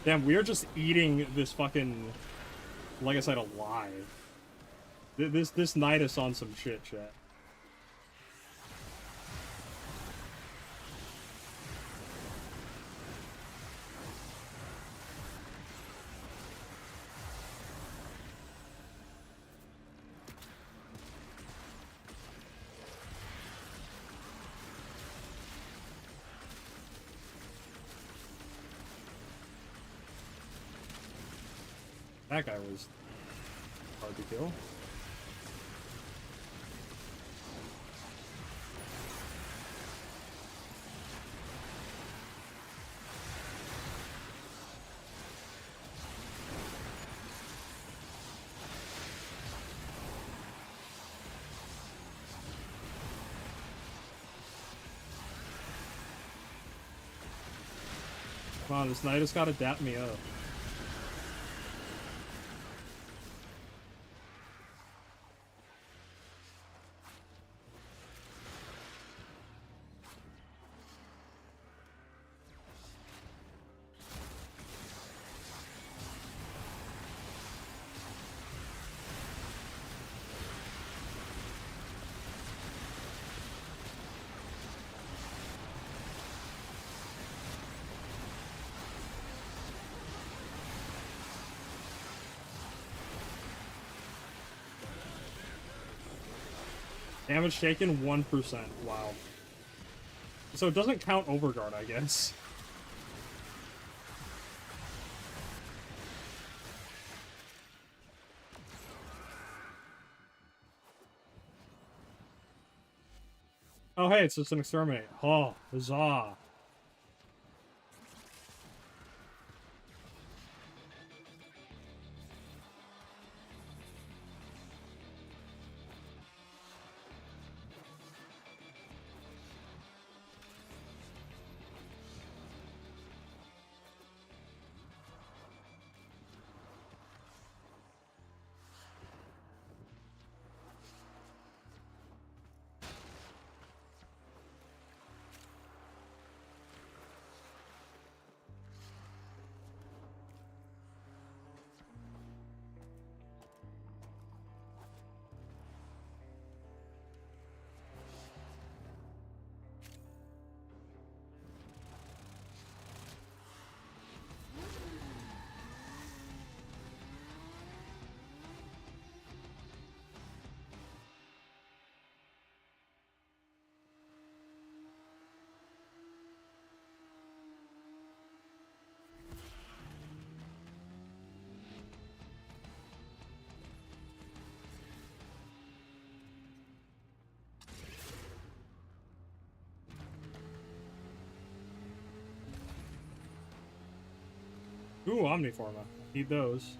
Damn, we are just eating this fucking, like I said, alive. This knight is on some shit, chat. That guy was hard to kill. Come on, this knight has got to dap me up. Damage taken 1%. Wow. So it doesn't count overguard, I guess. Oh, hey, it's just an exterminate. Oh, huzzah. Ooh, Omniforma. Need those.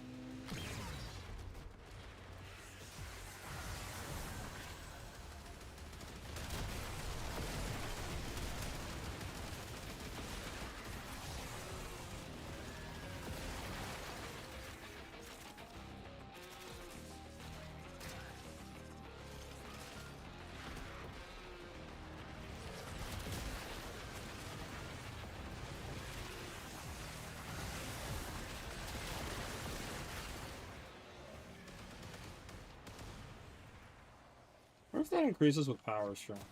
What if that increases with power strength?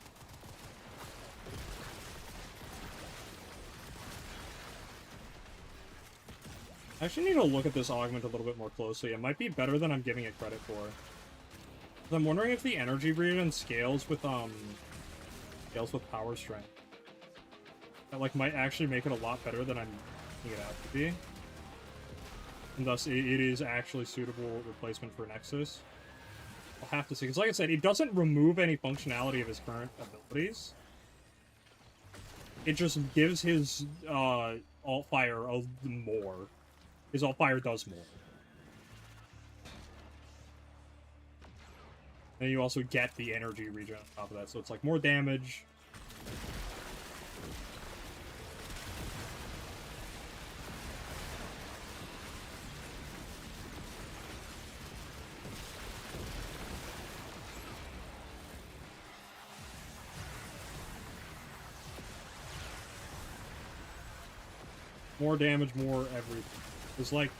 I actually need to look at this augment a little bit more closely. It might be better than I'm giving it credit for. I'm wondering if the energy regen scales with power strength. That like might actually make it a lot better than I'm making it out to be. And thus it is actually suitable replacement for Nexus. I'll have to see, because like I said, it doesn't remove any functionality of his current abilities. It just gives his alt-fire more. His alt-fire does more. And you also get the energy regen on top of that, so it's like more damage. More damage, more everything. It's like,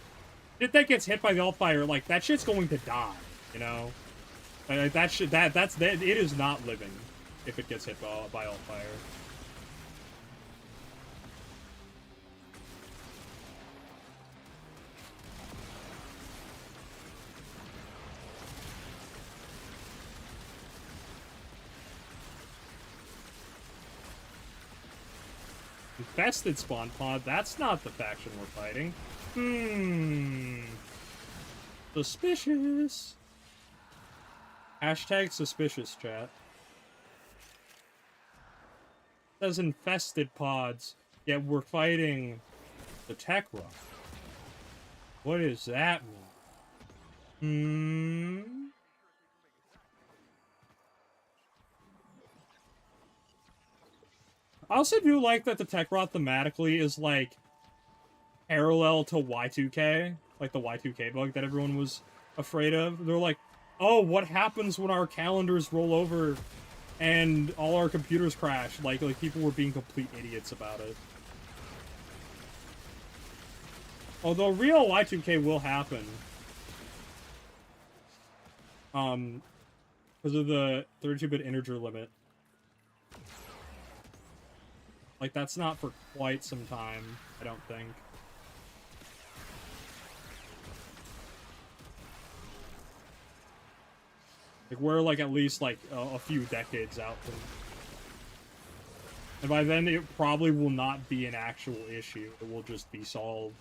if that gets hit by the alt-fire, like, that shit's going to die, you know? It is not living if it gets hit by all fire. Infested spawn pod, that's not the faction we're fighting. Suspicious. Hashtag suspicious, chat. It says infested pods, yet we're fighting the tech rock. What does that mean? I also do like that the tech rot thematically is, like, parallel to Y2K. Like the Y2K bug that everyone was afraid of. They're like, oh, what happens when our calendars roll over and all our computers crash? Like people were being complete idiots about it. Although real Y2K will happen. Because of the 32-bit integer limit. Like, that's not for quite some time, I don't think. Like, we're, like, at least, like, a few decades out from... And by then, it probably will not be an actual issue. It will just be solved.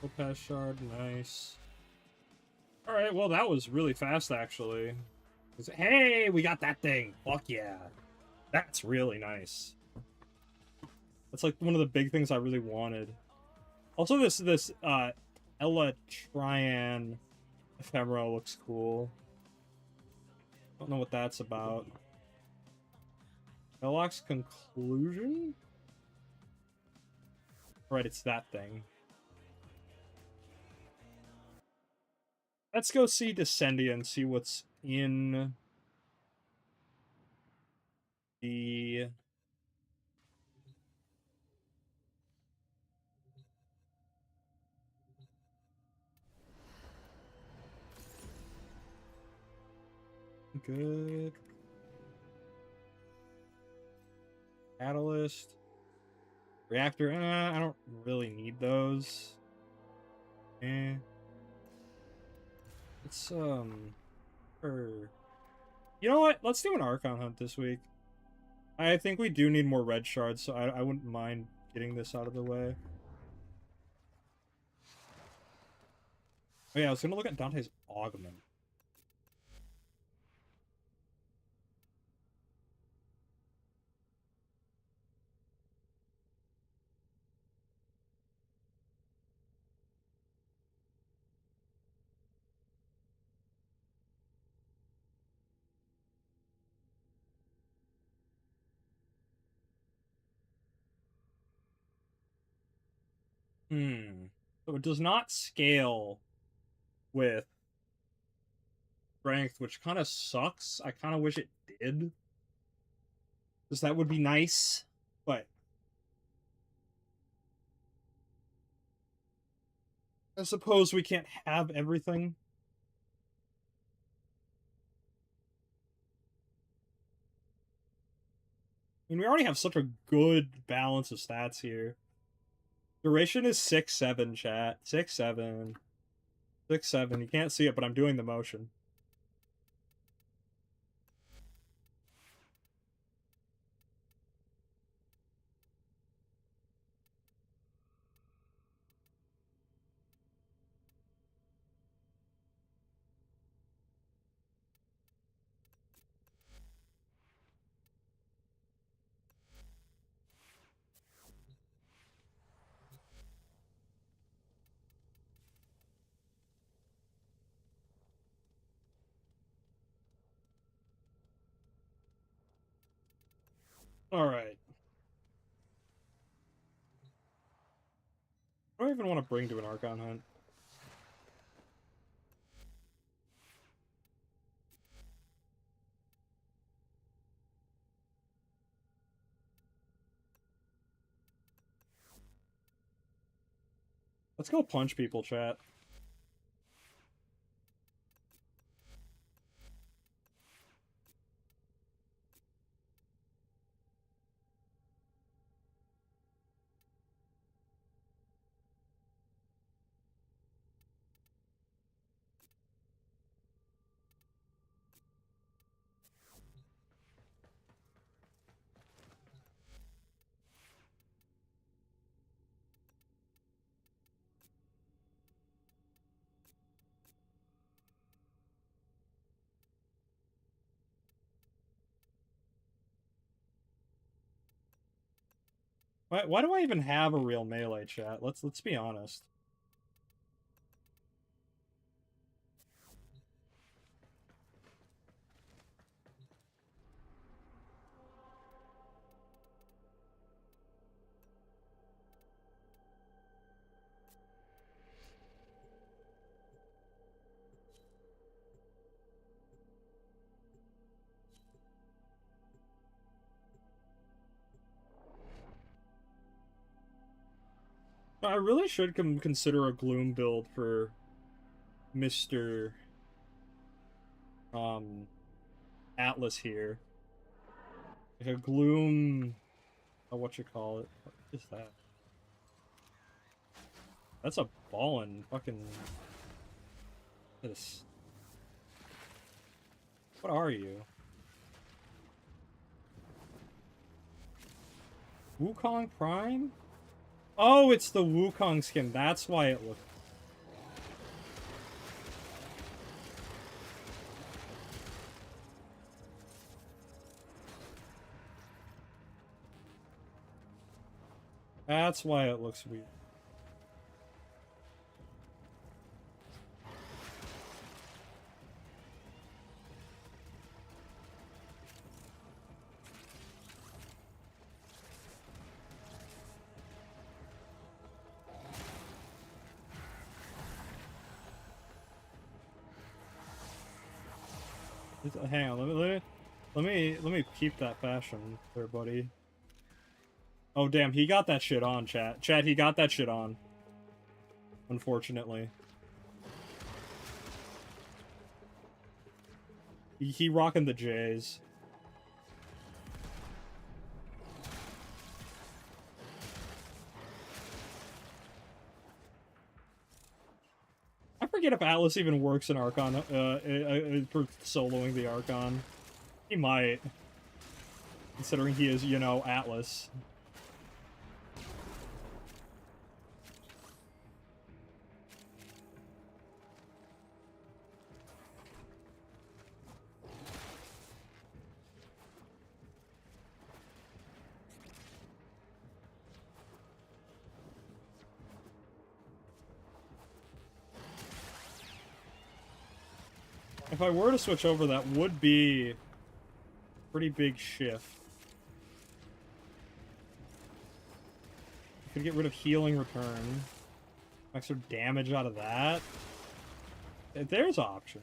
Topaz shard, nice. Alright, well, that was really fast, actually. Hey, we got that thing! Fuck yeah. That's really nice. That's, like, one of the big things I really wanted. Also, this Ella Trian ephemera looks cool. Don't know what that's about. Belloq's conclusion? Right, it's that thing. Let's go see Descendia and see what's in the... Good. Catalyst. Reactor, I don't really need those. It's, You know what? Let's do an Archon hunt this week. I think we do need more red shards, so I wouldn't mind getting this out of the way. Oh yeah, I was gonna look at Dante's Augment. So it does not scale with strength, which kind of sucks. I kind of wish it did. Because that would be nice. But I suppose we can't have everything. I mean, we already have such a good balance of stats here. Duration is 6-7, chat. 6-7. 6-7. You can't see it, but I'm doing the motion. Alright. What do I even want to bring to an Archon hunt? Let's go punch people, chat. Why do I even have a real melee, chat? Let's be honest. I really should consider a Gloom build for Mr. Atlas here. Like a Gloom... Oh, what you call it? What is that? That's a ballin' fucking... This. What are you? Wukong Prime? Oh, it's the Wukong skin. That's why it looked... That's why it looks weird. Hang on, let me peep that fashion there, buddy. Oh damn, he got that shit on, chat. Chat, he got that shit on. Unfortunately. He rocking the J's. I forget if Atlas even works in Archon, for soloing the Archon. He might. Considering he is, you know, Atlas. If I were to switch over, that would be a pretty big shift. I could get rid of healing return. Extra damage out of that. There's option.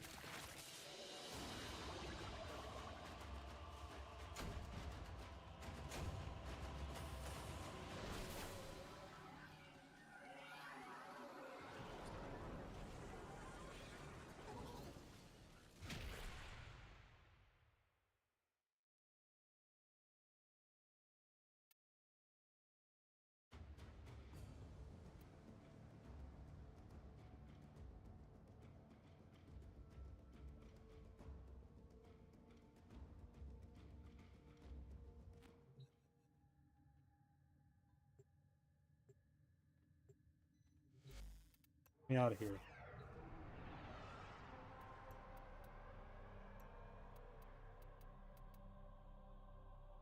Get me out of here.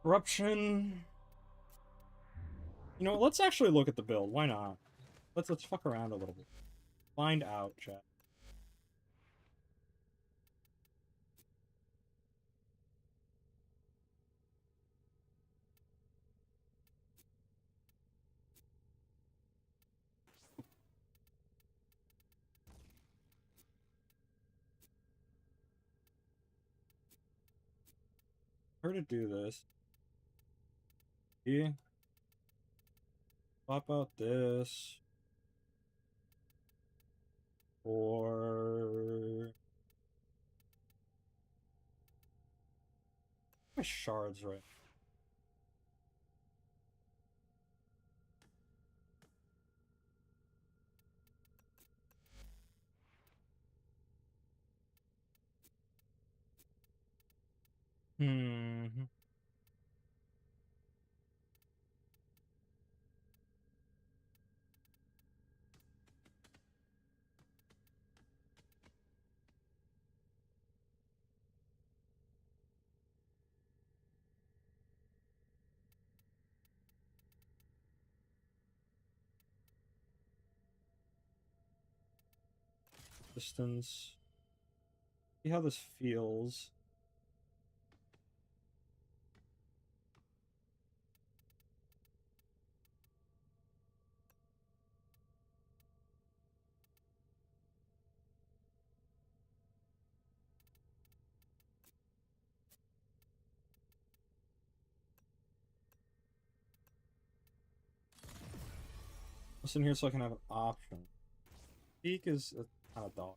Corruption. You know, let's actually look at the build. Why not? Let's fuck around a little bit. Find out, chat. her to do this. Yeah. Swap out this for my shards, right? Hmm. Distance. See how this feels. Listen here so I can have an option. Peak is a kind of dog.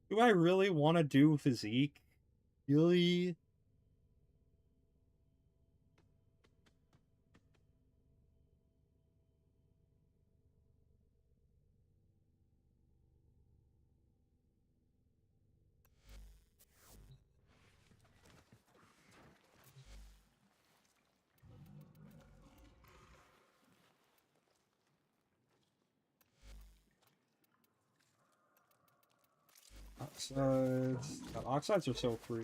Do I really want to do physique? Really? Oxides. God, oxides are so free.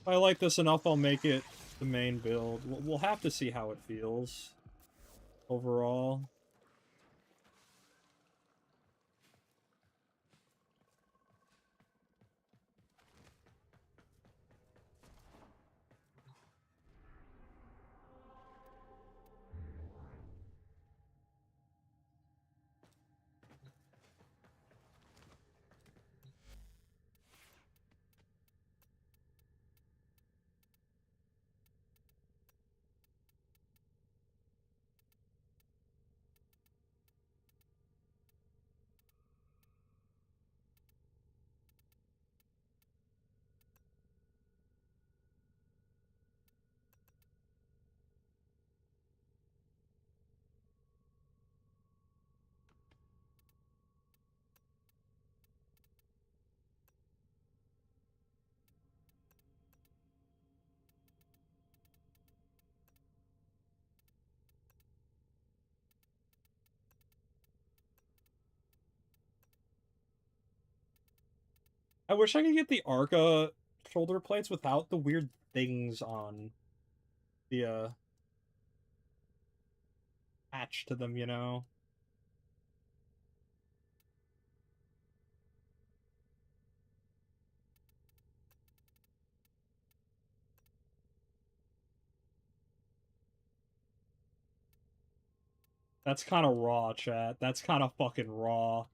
If I like this enough, I'll make it the main build. We'll have to see how it feels overall. I wish I could get the Arca shoulder plates without the weird things on the patch to them, you know? That's kind of raw, chat. That's kind of fucking raw.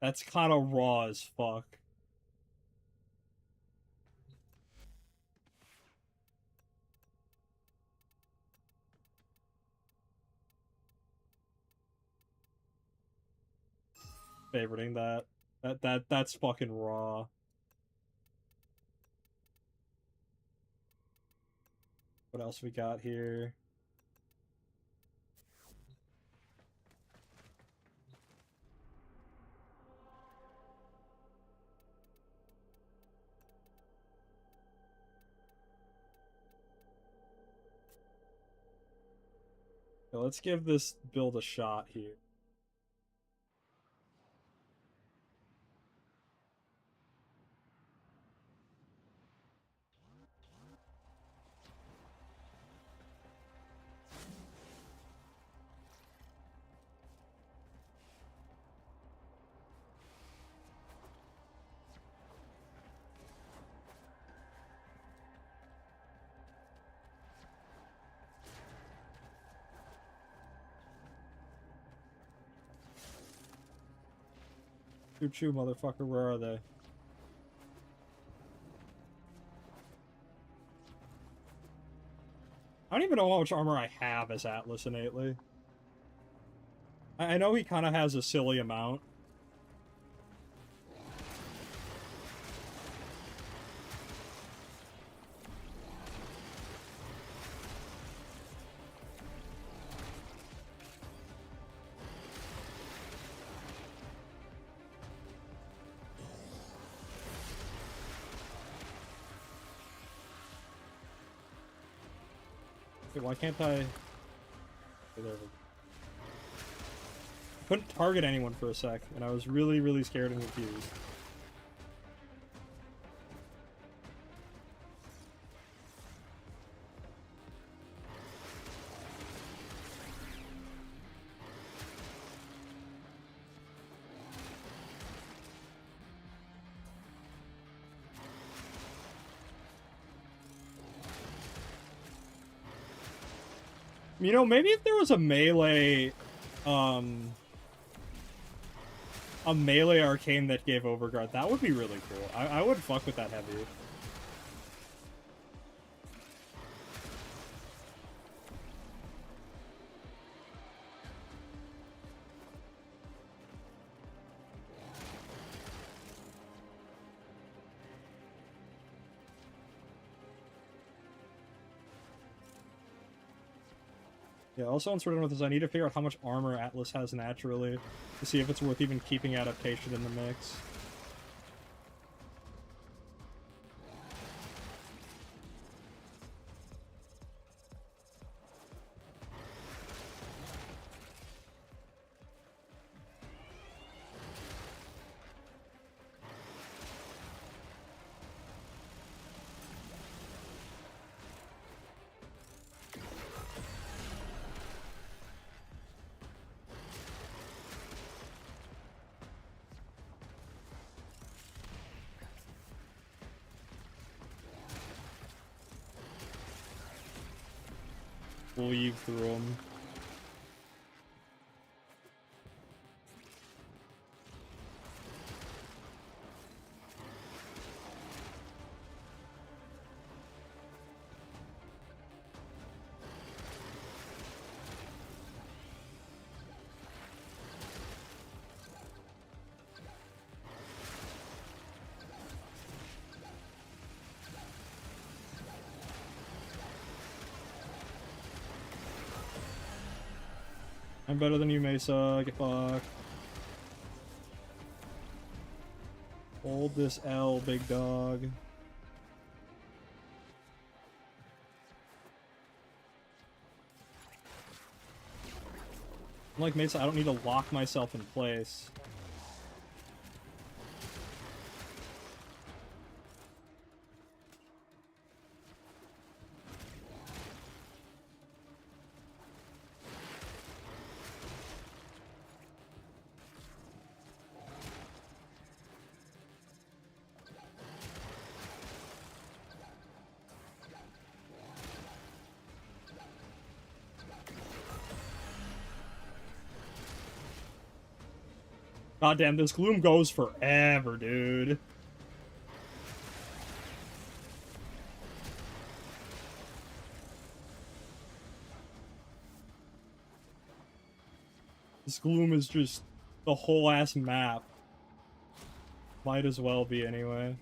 That's kind of raw as fuck. Favoriting that. That's fucking raw. What else we got here? Yeah, let's give this build a shot here. Choo-choo, motherfucker, where are they? I don't even know how much armor I have as Atlas innately. I know he kind of has a silly amount. Okay, why can't I... Couldn't target anyone for a sec, and I was really, really scared and confused. You know, maybe if there was a melee arcane that gave Overguard, that would be really cool. I would fuck with that heavy. Yeah, also on Sword and with this, I need to figure out how much armor Atlas has naturally to see if it's worth even keeping adaptation in the mix. Weave through them. I'm better than you, Mesa. Get fucked. Hold this L, big dog. Like Mesa, I don't need to lock myself in place. God damn, this gloom goes forever, dude. This gloom is just the whole ass map. Might as well be anyway.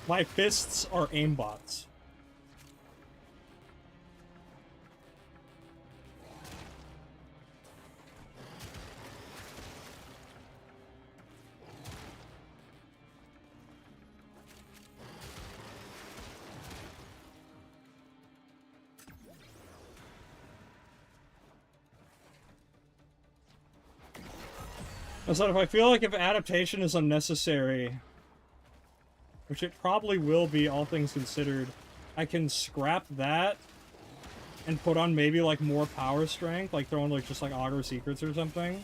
My fists are aimbots. I said if I feel like if adaptation is unnecessary, which it probably will be, all things considered, I can scrap that and put on maybe like more power strength, like throw in like just like Augur Secrets or something.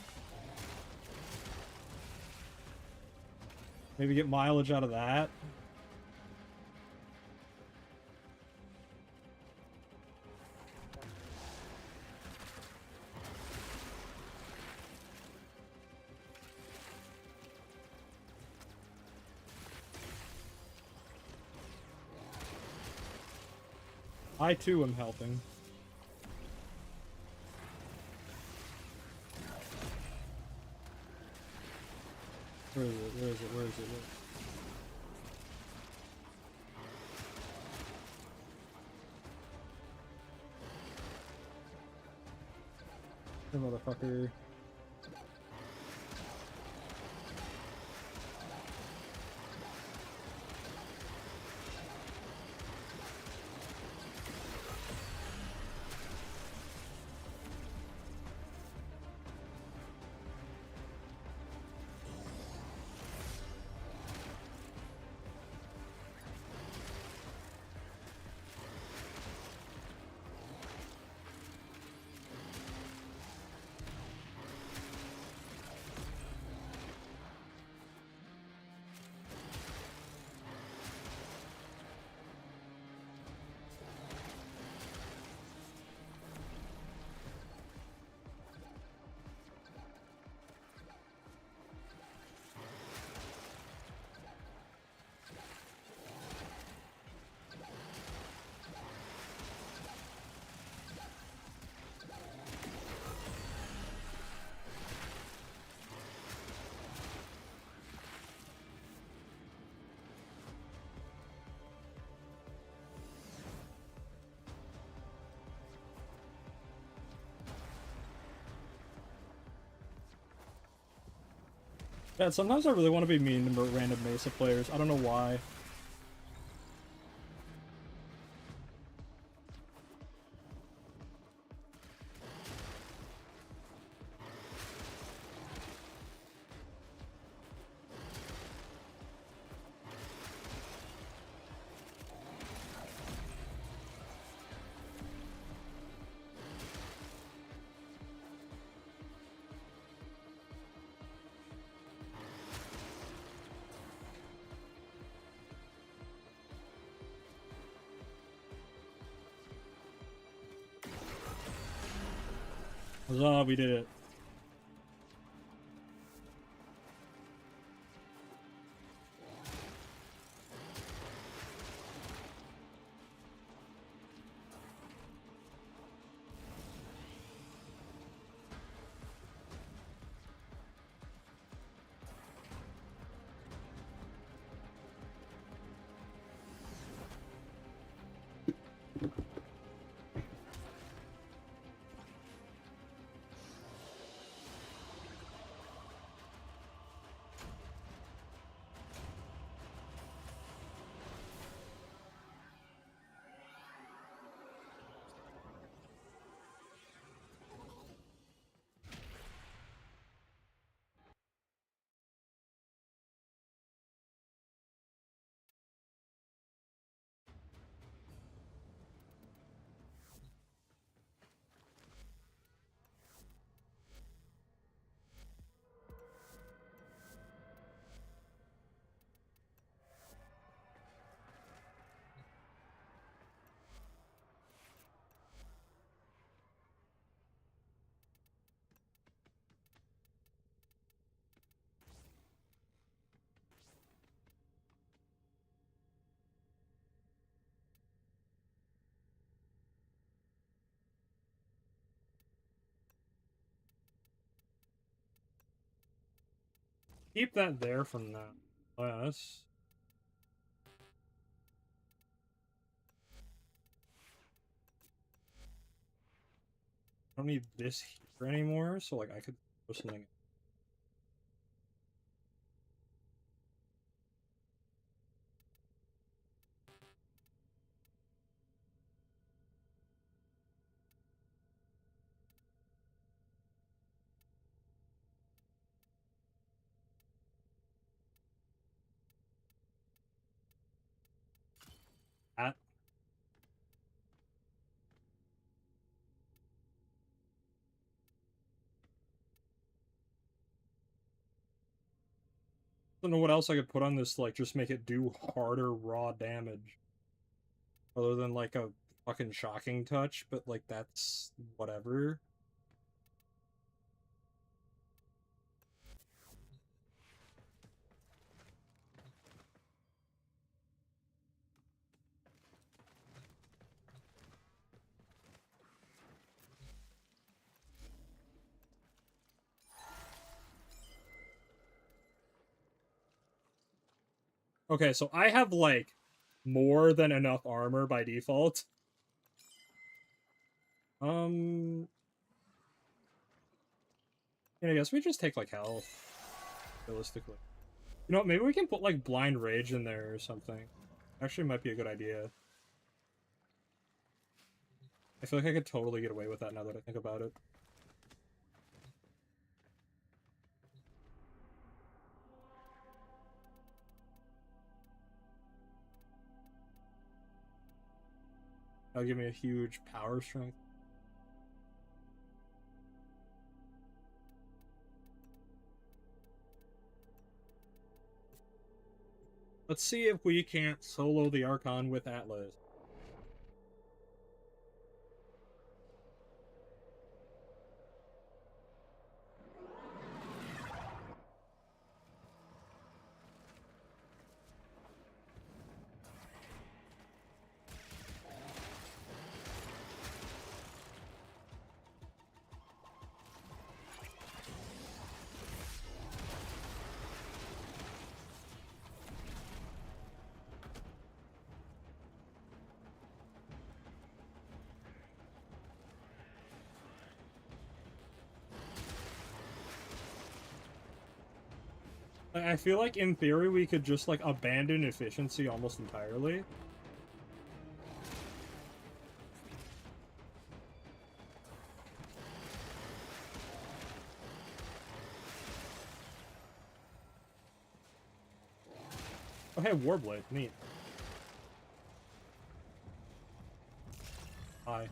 Maybe get mileage out of that. I too am helping. Where is it? Where is it? Where is it? The motherfucker. Yeah, sometimes I really want to be mean to random Mesa players. I don't know why. Huzzah, we did it. Keep that there from now. Oh, yeah, that's... don't need this here anymore, so like I could throw something. At I don't know what else I could put on this, like, just make it do harder raw damage. Other than, like, a fucking shocking touch, but, like, that's whatever. Okay, so I have, like, more than enough armor by default. Yeah, I guess we just take, like, health, realistically. You know what, maybe we can put, like, Blind Rage in there or something. Actually, might be a good idea. I feel like I could totally get away with that now that I think about it. That'll give me a huge power strength. Let's see if we can't solo the Archon with Atlas. I feel like, in theory, we could just, like, abandon efficiency almost entirely. Oh, hey, Warblade. Neat. Hi.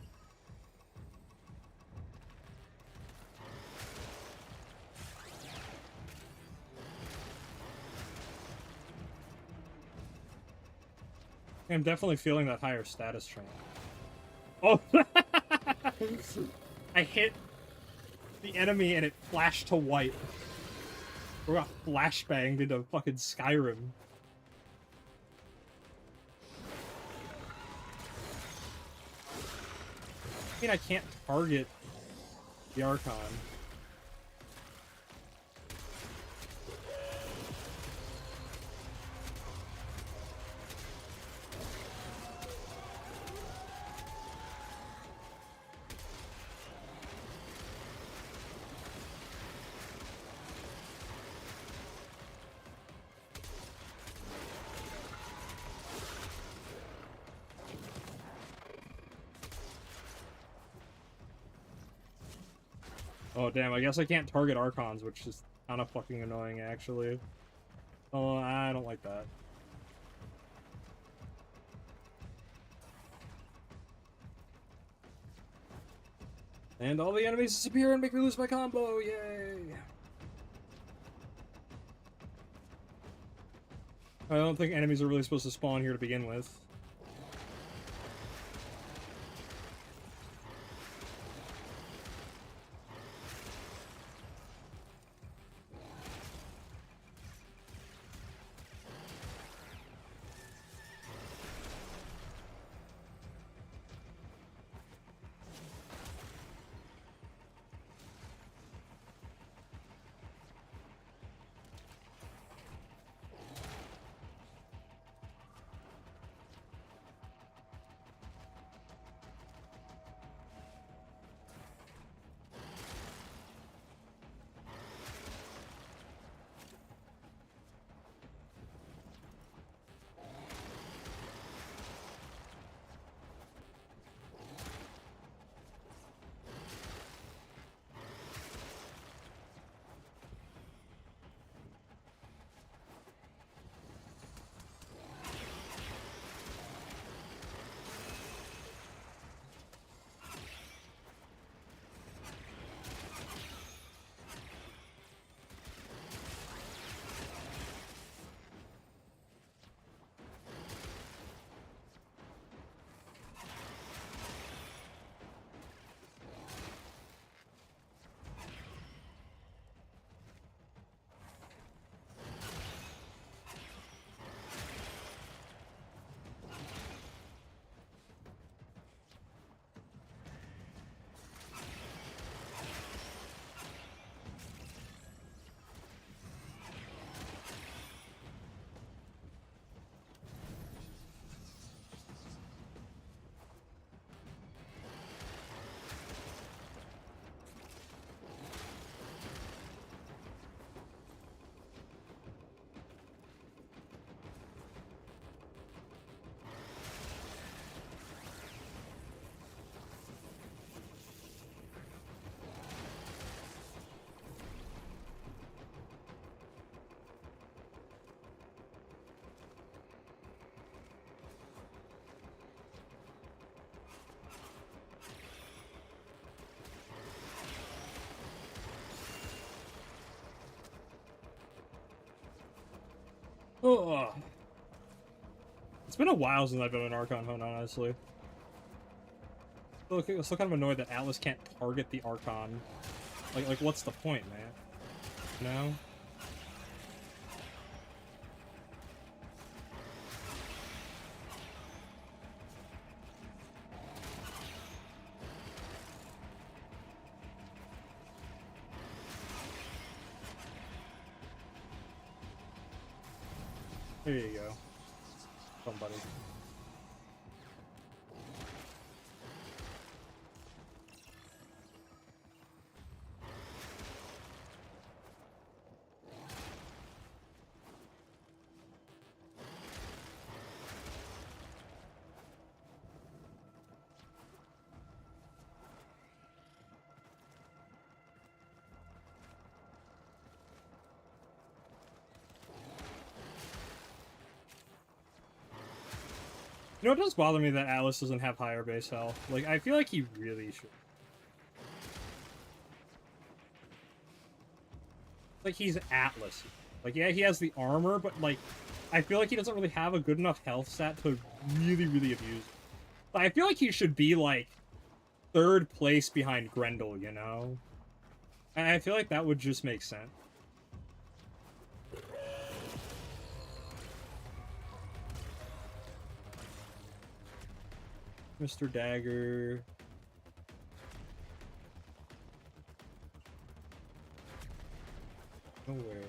I'm definitely feeling that higher status train. Oh! I hit the enemy and it flashed to white. We got flashbanged into fucking Skyrim. I mean, I can't target the Archon. Oh, damn, I guess I can't target Archons, which is kind of fucking annoying, actually. Oh, I don't like that. And all the enemies disappear and make me lose my combo, yay! I don't think enemies are really supposed to spawn here to begin with. Oh, it's been a while since I've done an Archon hunt, honestly. I'm still kind of annoyed that Atlas can't target the Archon. Like, what's the point, man? No? There you go. Somebody. You know, it does bother me that Atlas doesn't have higher base health. Like, I feel like he really should. Like, he's Atlas. Like, yeah, he has the armor, but, like, I feel like he doesn't really have a good enough health stat to really, really abuse it. Like, I feel like he should be, like, 3rd place behind Grendel, you know? And I feel like that would just make sense. Mr. Dagger. Nowhere.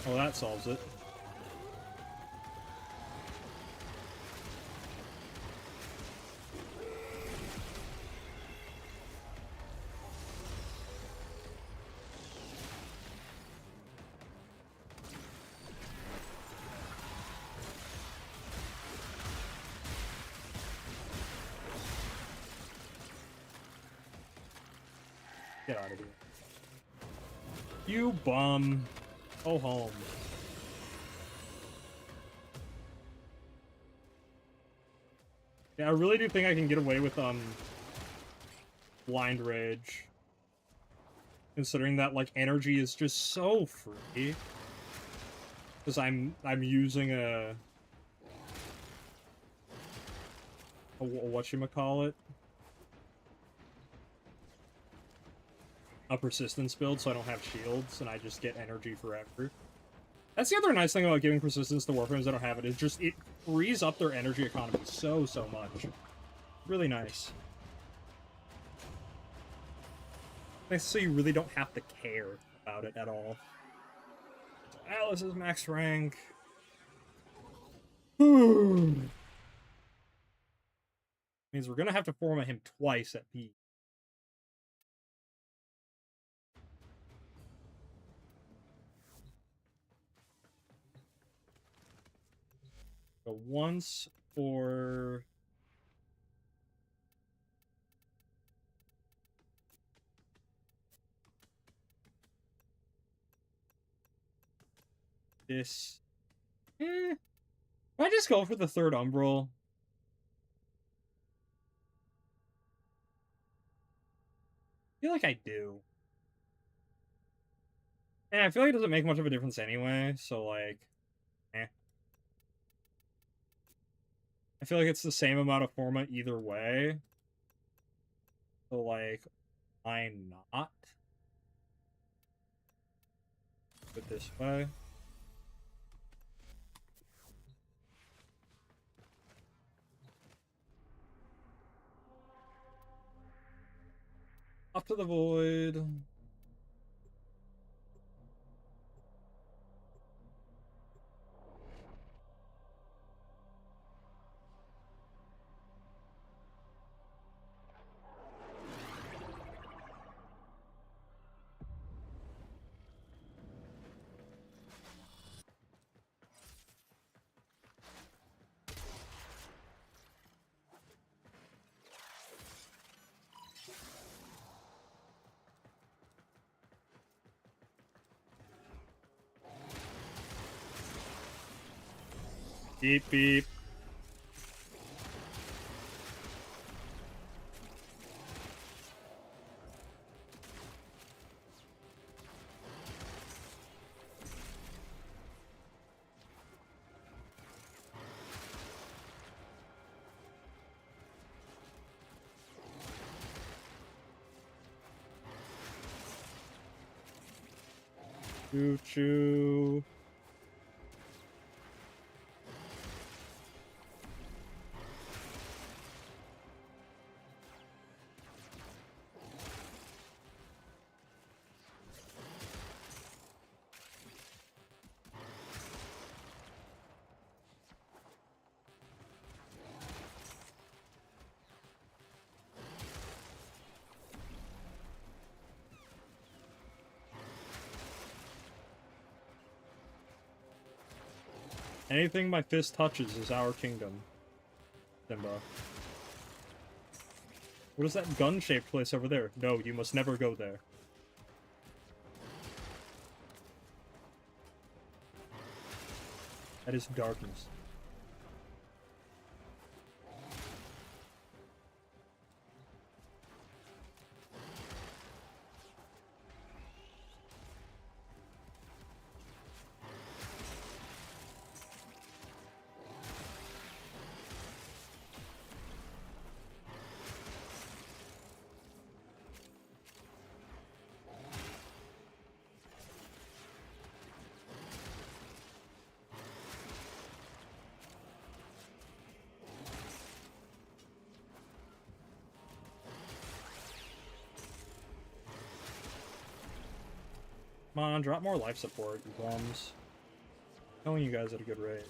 Oh, that solves it. Get out of here. You bum. Go home. Yeah, I really do think I can get away with, Blind Rage. Considering that, like, energy is just so free. Because I'm using a whatchamacallit? A persistence build, so I don't have shields, and I just get energy forever. That's the other nice thing about giving persistence to Warframes that don't have it, is just, it frees up their energy economy so much. Really nice. Nice, so you really don't have to care about it at all. Atlas is max rank. Means we're gonna have to format him twice at P. So once for this. I just go for the 3rd Umbral. I feel like I do. And I feel like it doesn't make much of a difference anyway, so like, eh. I feel like it's the same amount of format either way. So like, why not? Do it this way. Off to the void. Beep beep. Choo choo. Anything my fist touches is our kingdom. Simba. What is that gun-shaped place over there? No, you must never go there. That is darkness. Come on, drop more life support, you bums. Killing you guys at a good rate.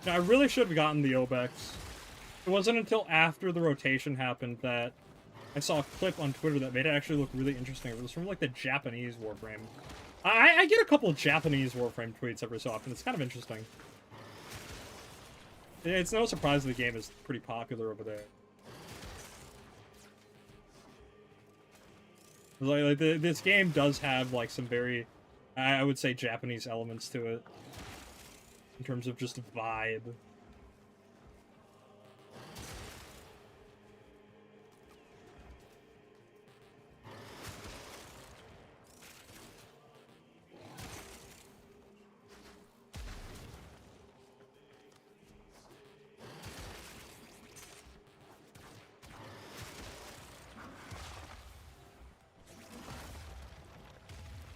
Now, I really should have gotten the Obex. It wasn't until after the rotation happened that I saw a clip on Twitter that made it actually look really interesting. It was from, like, the Japanese Warframe. I get a couple of Japanese Warframe tweets every so often. It's kind of interesting. It's no surprise the game is pretty popular over there. Like this game does have, like, some very, I would say, Japanese elements to it. In terms of just vibe.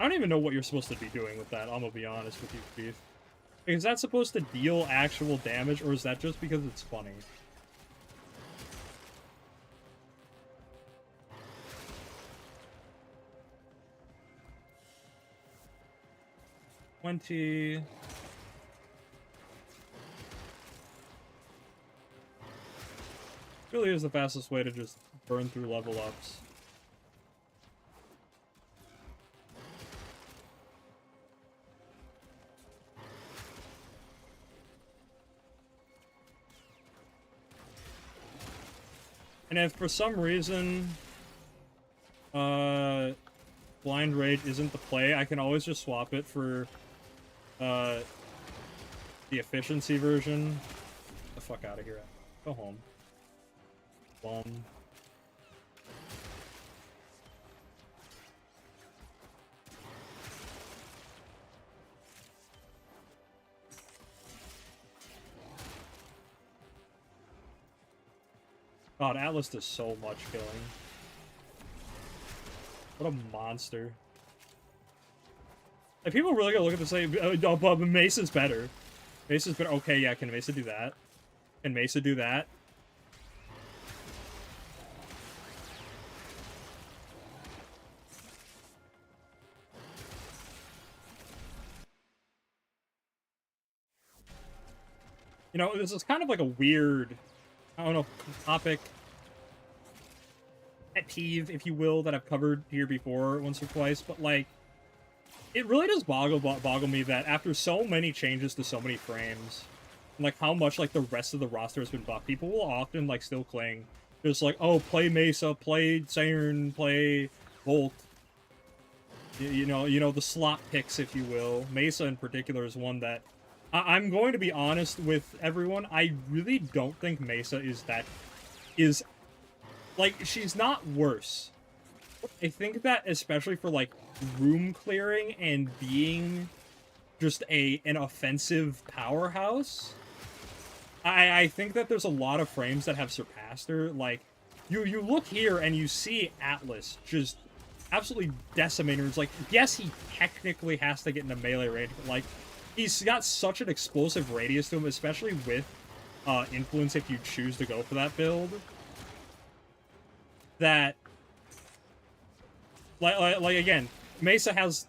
I don't even know what you're supposed to be doing with that, I'm gonna be honest with you, Keith. Is that supposed to deal actual damage, or is that just because it's funny? $20. Really is the fastest way to just burn through level ups. And if for some reason, Blind Rage isn't the play, I can always just swap it for, the efficiency version. Get the fuck out of here. Go home. Bum. God, Atlas does so much killing. What a monster. Like, people really gonna look at this and say, oh, but Mesa's better. Mesa's better. Okay, yeah, can Mesa do that? Can Mesa do that? You know, this is kind of like a weird, I don't know, topic, pet peeve, if you will, that I've covered here before once or twice, but, like, it really does boggle me that after so many changes to so many frames, and, like, how much, like, the rest of the roster has been buffed, people will often, like, still cling. Just like, oh, play Mesa, play Siren, play Volt. You know, the slot picks, if you will. Mesa in particular is one that I'm going to be honest with everyone. I really don't think Mesa is like, she's not worse. I think that especially for like room clearing and being just an offensive powerhouse, I think that there's a lot of frames that have surpassed her. Like, you look here and you see Atlas just absolutely decimating her. It's like, yes, he technically has to get into melee range, but like, he's got such an explosive radius to him, especially with influence if you choose to go for that build, that like again, Mesa has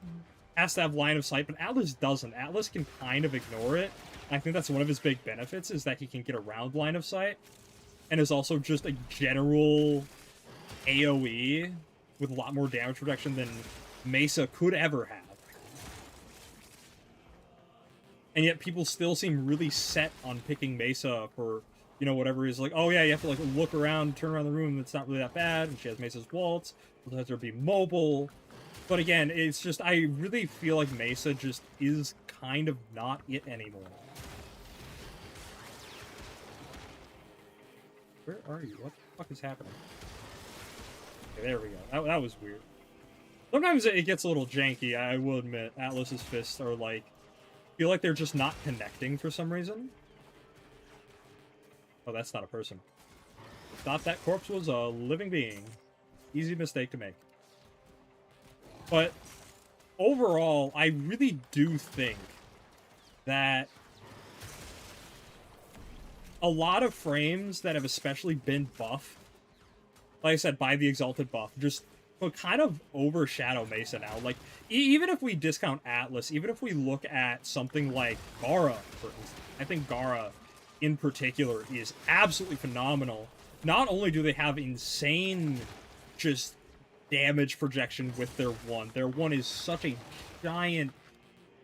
to have line of sight, but Atlas doesn't. Atlas can kind of ignore it. I think that's one of his big benefits, is that he can get around line of sight, and is also just a general AoE with a lot more damage reduction than Mesa could ever have. And yet people still seem really set on picking Mesa for, you know, whatever is like, oh yeah, you have to like look around, turn around the room, it's not really that bad, and she has Mesa's waltz, let her be mobile. But again, it's just, I really feel like Mesa just is kind of not it anymore. Where are you? What the fuck is happening? Okay, there we go. That was weird. Sometimes it gets a little janky, I will admit. Atlas's fists are like, feel like they're just not connecting for some reason. Oh, that's not a person. Thought that corpse was a living being. Easy mistake to make. But overall, I really do think that a lot of frames that have especially been buffed, like I said, by the Exalted buff, just kind of overshadow Mesa now. Like, even if we discount Atlas, even if we look at something like Gara, for instance, I think Gara in particular is absolutely phenomenal. Not only do they have insane just damage projection with their one is such a giant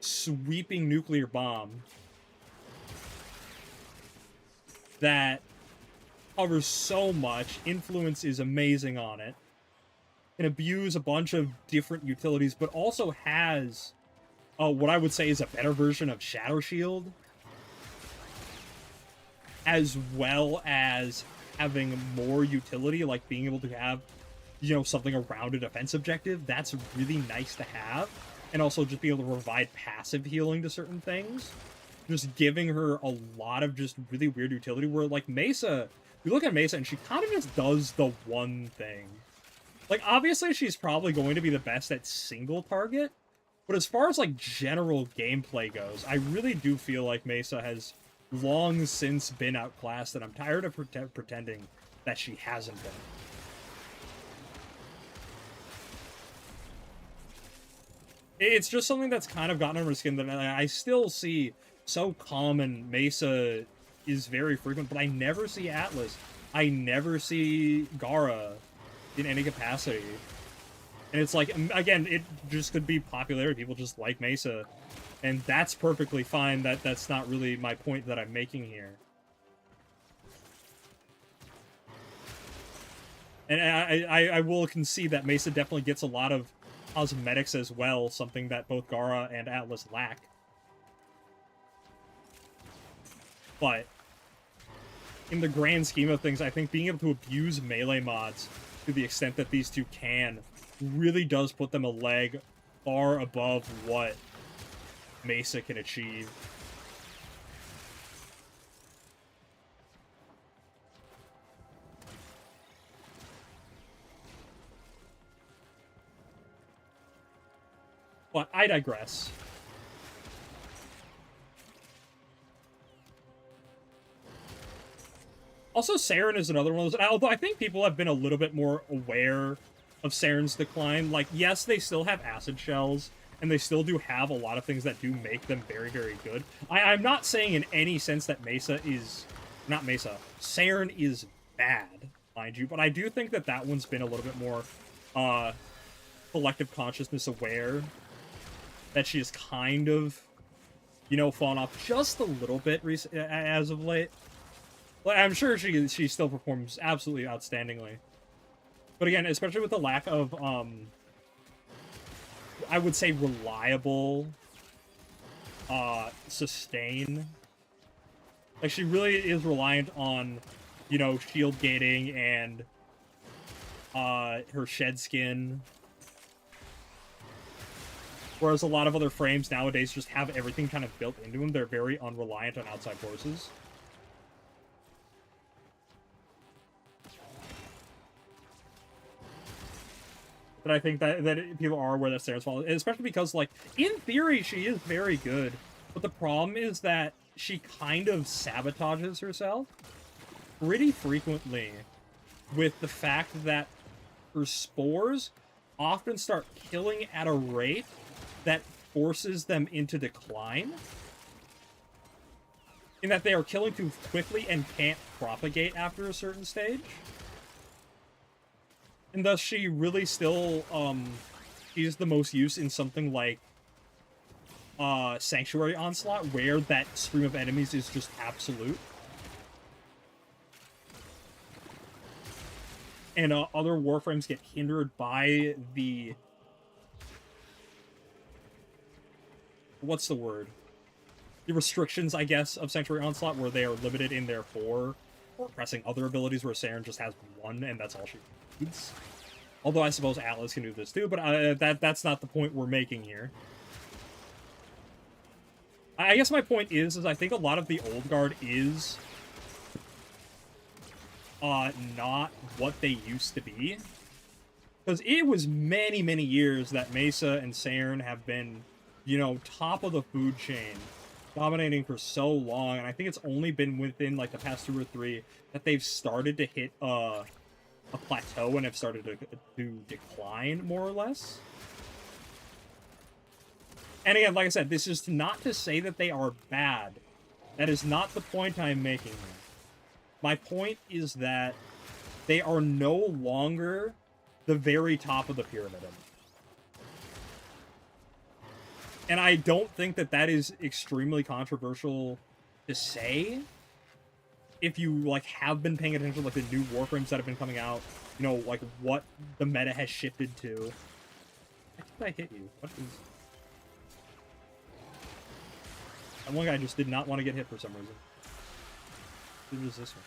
sweeping nuclear bomb that covers so much. Influence is amazing on it. Can abuse a bunch of different utilities, but also has what I would say is a better version of Shadow Shield, as well as having more utility, like being able to have, you know, something around a defense objective. That's really nice to have. And also just be able to provide passive healing to certain things. Just giving her a lot of just really weird utility, where like Mesa, you look at Mesa and she kind of just does the one thing. Like, obviously she's probably going to be the best at single target, but as far as like general gameplay goes, I really do feel like Mesa has long since been outclassed, and I'm tired of pretending that she hasn't been. It's just something that's kind of gotten under my skin that I still see so common. Mesa is very frequent, but I never see Atlas. I never see Gara in any capacity. And it's like, again, it just could be popularity. People just like Mesa. And that's perfectly fine. That's not really my point that I'm making here. And I will concede that Mesa definitely gets a lot of cosmetics as well, something that both Gara and Atlas lack. But in the grand scheme of things, I think being able to abuse melee mods to the extent that these two can really does put them a leg far above what Mesa can achieve. But I digress. Also, Saren is another one of those, although I think people have been a little bit more aware of Saren's decline. Like, yes, they still have acid shells, and they still do have a lot of things that do make them very, very good. I'm not saying in any sense that Mesa is... Not Mesa. Saren is bad, mind you, but I do think that that one's been a little bit more collective consciousness aware. That she has kind of, you know, fallen off just a little bit as of late. Like, I'm sure she still performs absolutely outstandingly. But again, especially with the lack of, I would say, reliable sustain. Like, she really is reliant on, you know, shield gating and her shed skin. Whereas a lot of other frames nowadays just have everything kind of built into them. They're very unreliant on outside forces. But I think that people are aware that Sarah's fault, especially because, like, in theory, she is very good. But the problem is that she kind of sabotages herself pretty frequently with the fact that her spores often start killing at a rate that forces them into decline. In that they are killing too quickly and can't propagate after a certain stage. And thus she really still, is the most use in something like, Sanctuary Onslaught, where that stream of enemies is just absolute. And, other warframes get hindered by the... What's the word? The restrictions, I guess, of Sanctuary Onslaught, where they are limited in their 4, or pressing other abilities where Saren just has 1, and that's all she needs. Although I suppose Atlas can do this too, but that's not the point we're making here. I guess my point is I think a lot of the old guard is not what they used to be. Because it was many, many years that Mesa and Saren have been, you know, top of the food chain, dominating for so long, and I think it's only been within, like, the past 2 or 3 that they've started to hit, a plateau and have started to decline, more or less. And again, like I said, this is not to say that they are bad. That is not the point I'm making here. My point is that they are no longer the very top of the pyramid. And I don't think that that is extremely controversial to say. If you, like, have been paying attention to, like, the new warframes that have been coming out, you know, like, what the meta has shifted to. I think I hit you. What is... That one guy just did not want to get hit for some reason. It was this one.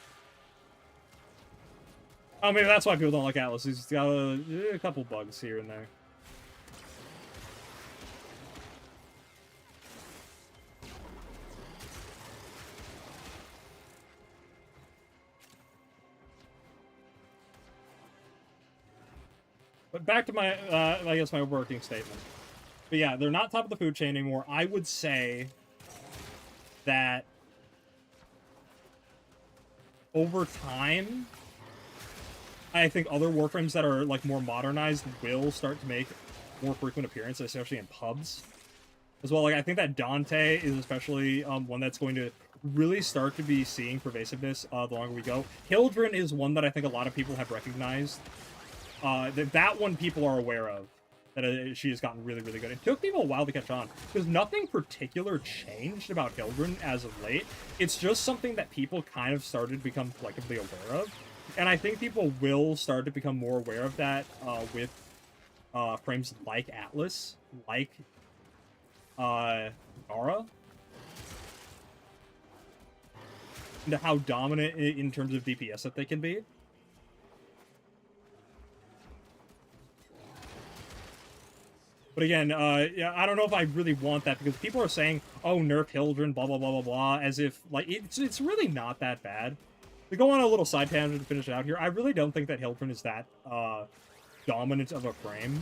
Oh, maybe that's why people don't like Atlas. He's got a couple bugs here and there. But back to my, I guess my working statement. But yeah, they're not top of the food chain anymore. I would say that over time, I think other warframes that are, like, more modernized will start to make more frequent appearances, especially in pubs. As well, like, I think that Dante is especially one that's going to really start to be seeing pervasiveness the longer we go. Hildren is one that I think a lot of people have recognized. That one people are aware of, that she has gotten really, really good. It took people a while to catch on, because nothing particular changed about Hildren as of late. It's just something that people kind of started to become collectively aware of. And I think people will start to become more aware of that with frames like Atlas, like Gara, and how dominant in terms of DPS that they can be. But again, yeah, I don't know if I really want that, because people are saying, oh, nerf Hildren, blah, blah, blah, blah, blah, as if, like, it's really not that bad. To go on a little side tangent to finish it out here, I really don't think that Hildren is that dominant of a frame.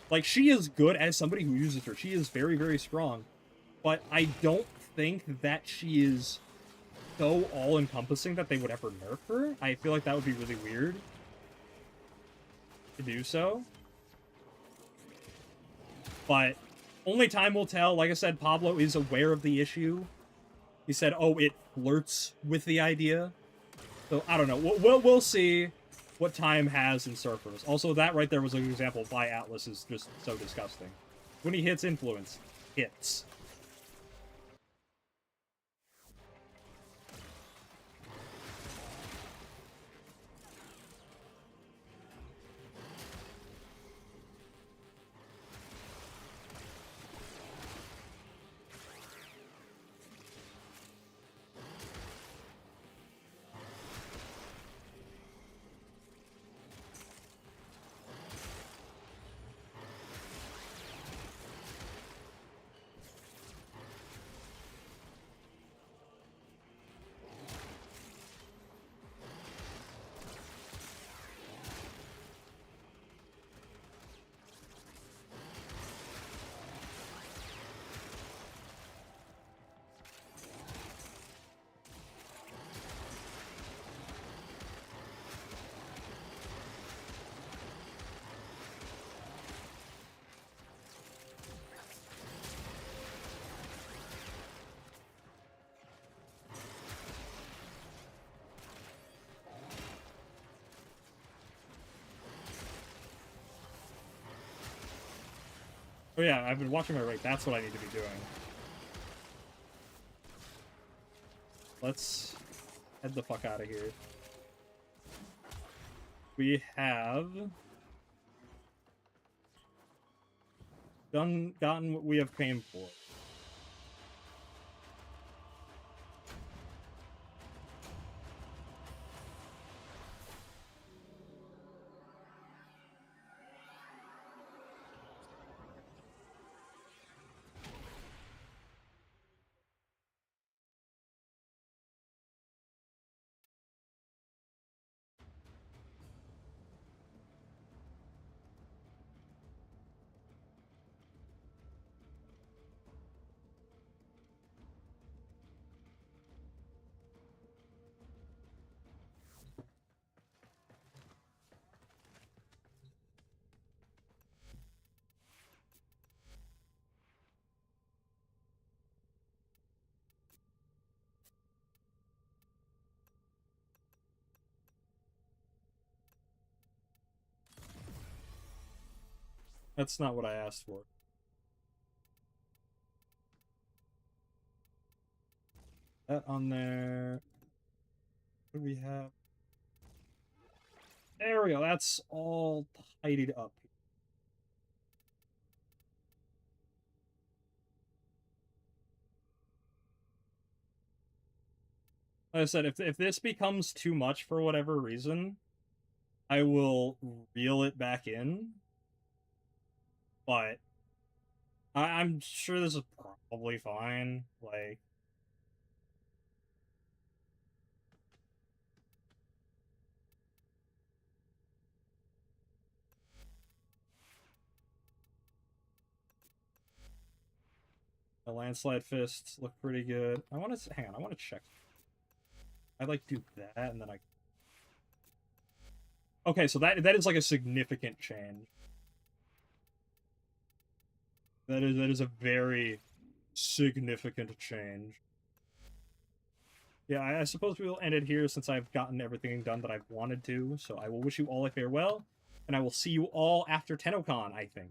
Like, she is good as somebody who uses her. She is very, very strong. But I don't think that she is so all-encompassing that they would ever nerf her. I feel like that would be really weird to do so. But only time will tell. Like I said, Pablo is aware of the issue. He said, oh, it flirts with the idea. So, I don't know. We'll see what time has in Surfers. Also, that right there was an example of why Atlas is just so disgusting. When he hits influence, hits. Oh yeah, I've been watching my rate. That's what I need to be doing. Let's head the fuck out of here. We have gotten what we have came for. That's not what I asked for. That on there. What do we have? There we go. That's all tidied up. Like I said, if this becomes too much for whatever reason, I will reel it back in. But I'm sure this is probably fine. Like, the landslide fists look pretty good. I want to hang on. I want to check. I like do that, and then I. Okay, so that is like a significant change. That is a very significant change. Yeah, I suppose we will end it here since I've gotten everything done that I've wanted to. So I will wish you all a farewell, and I will see you all after Tennocon, I think.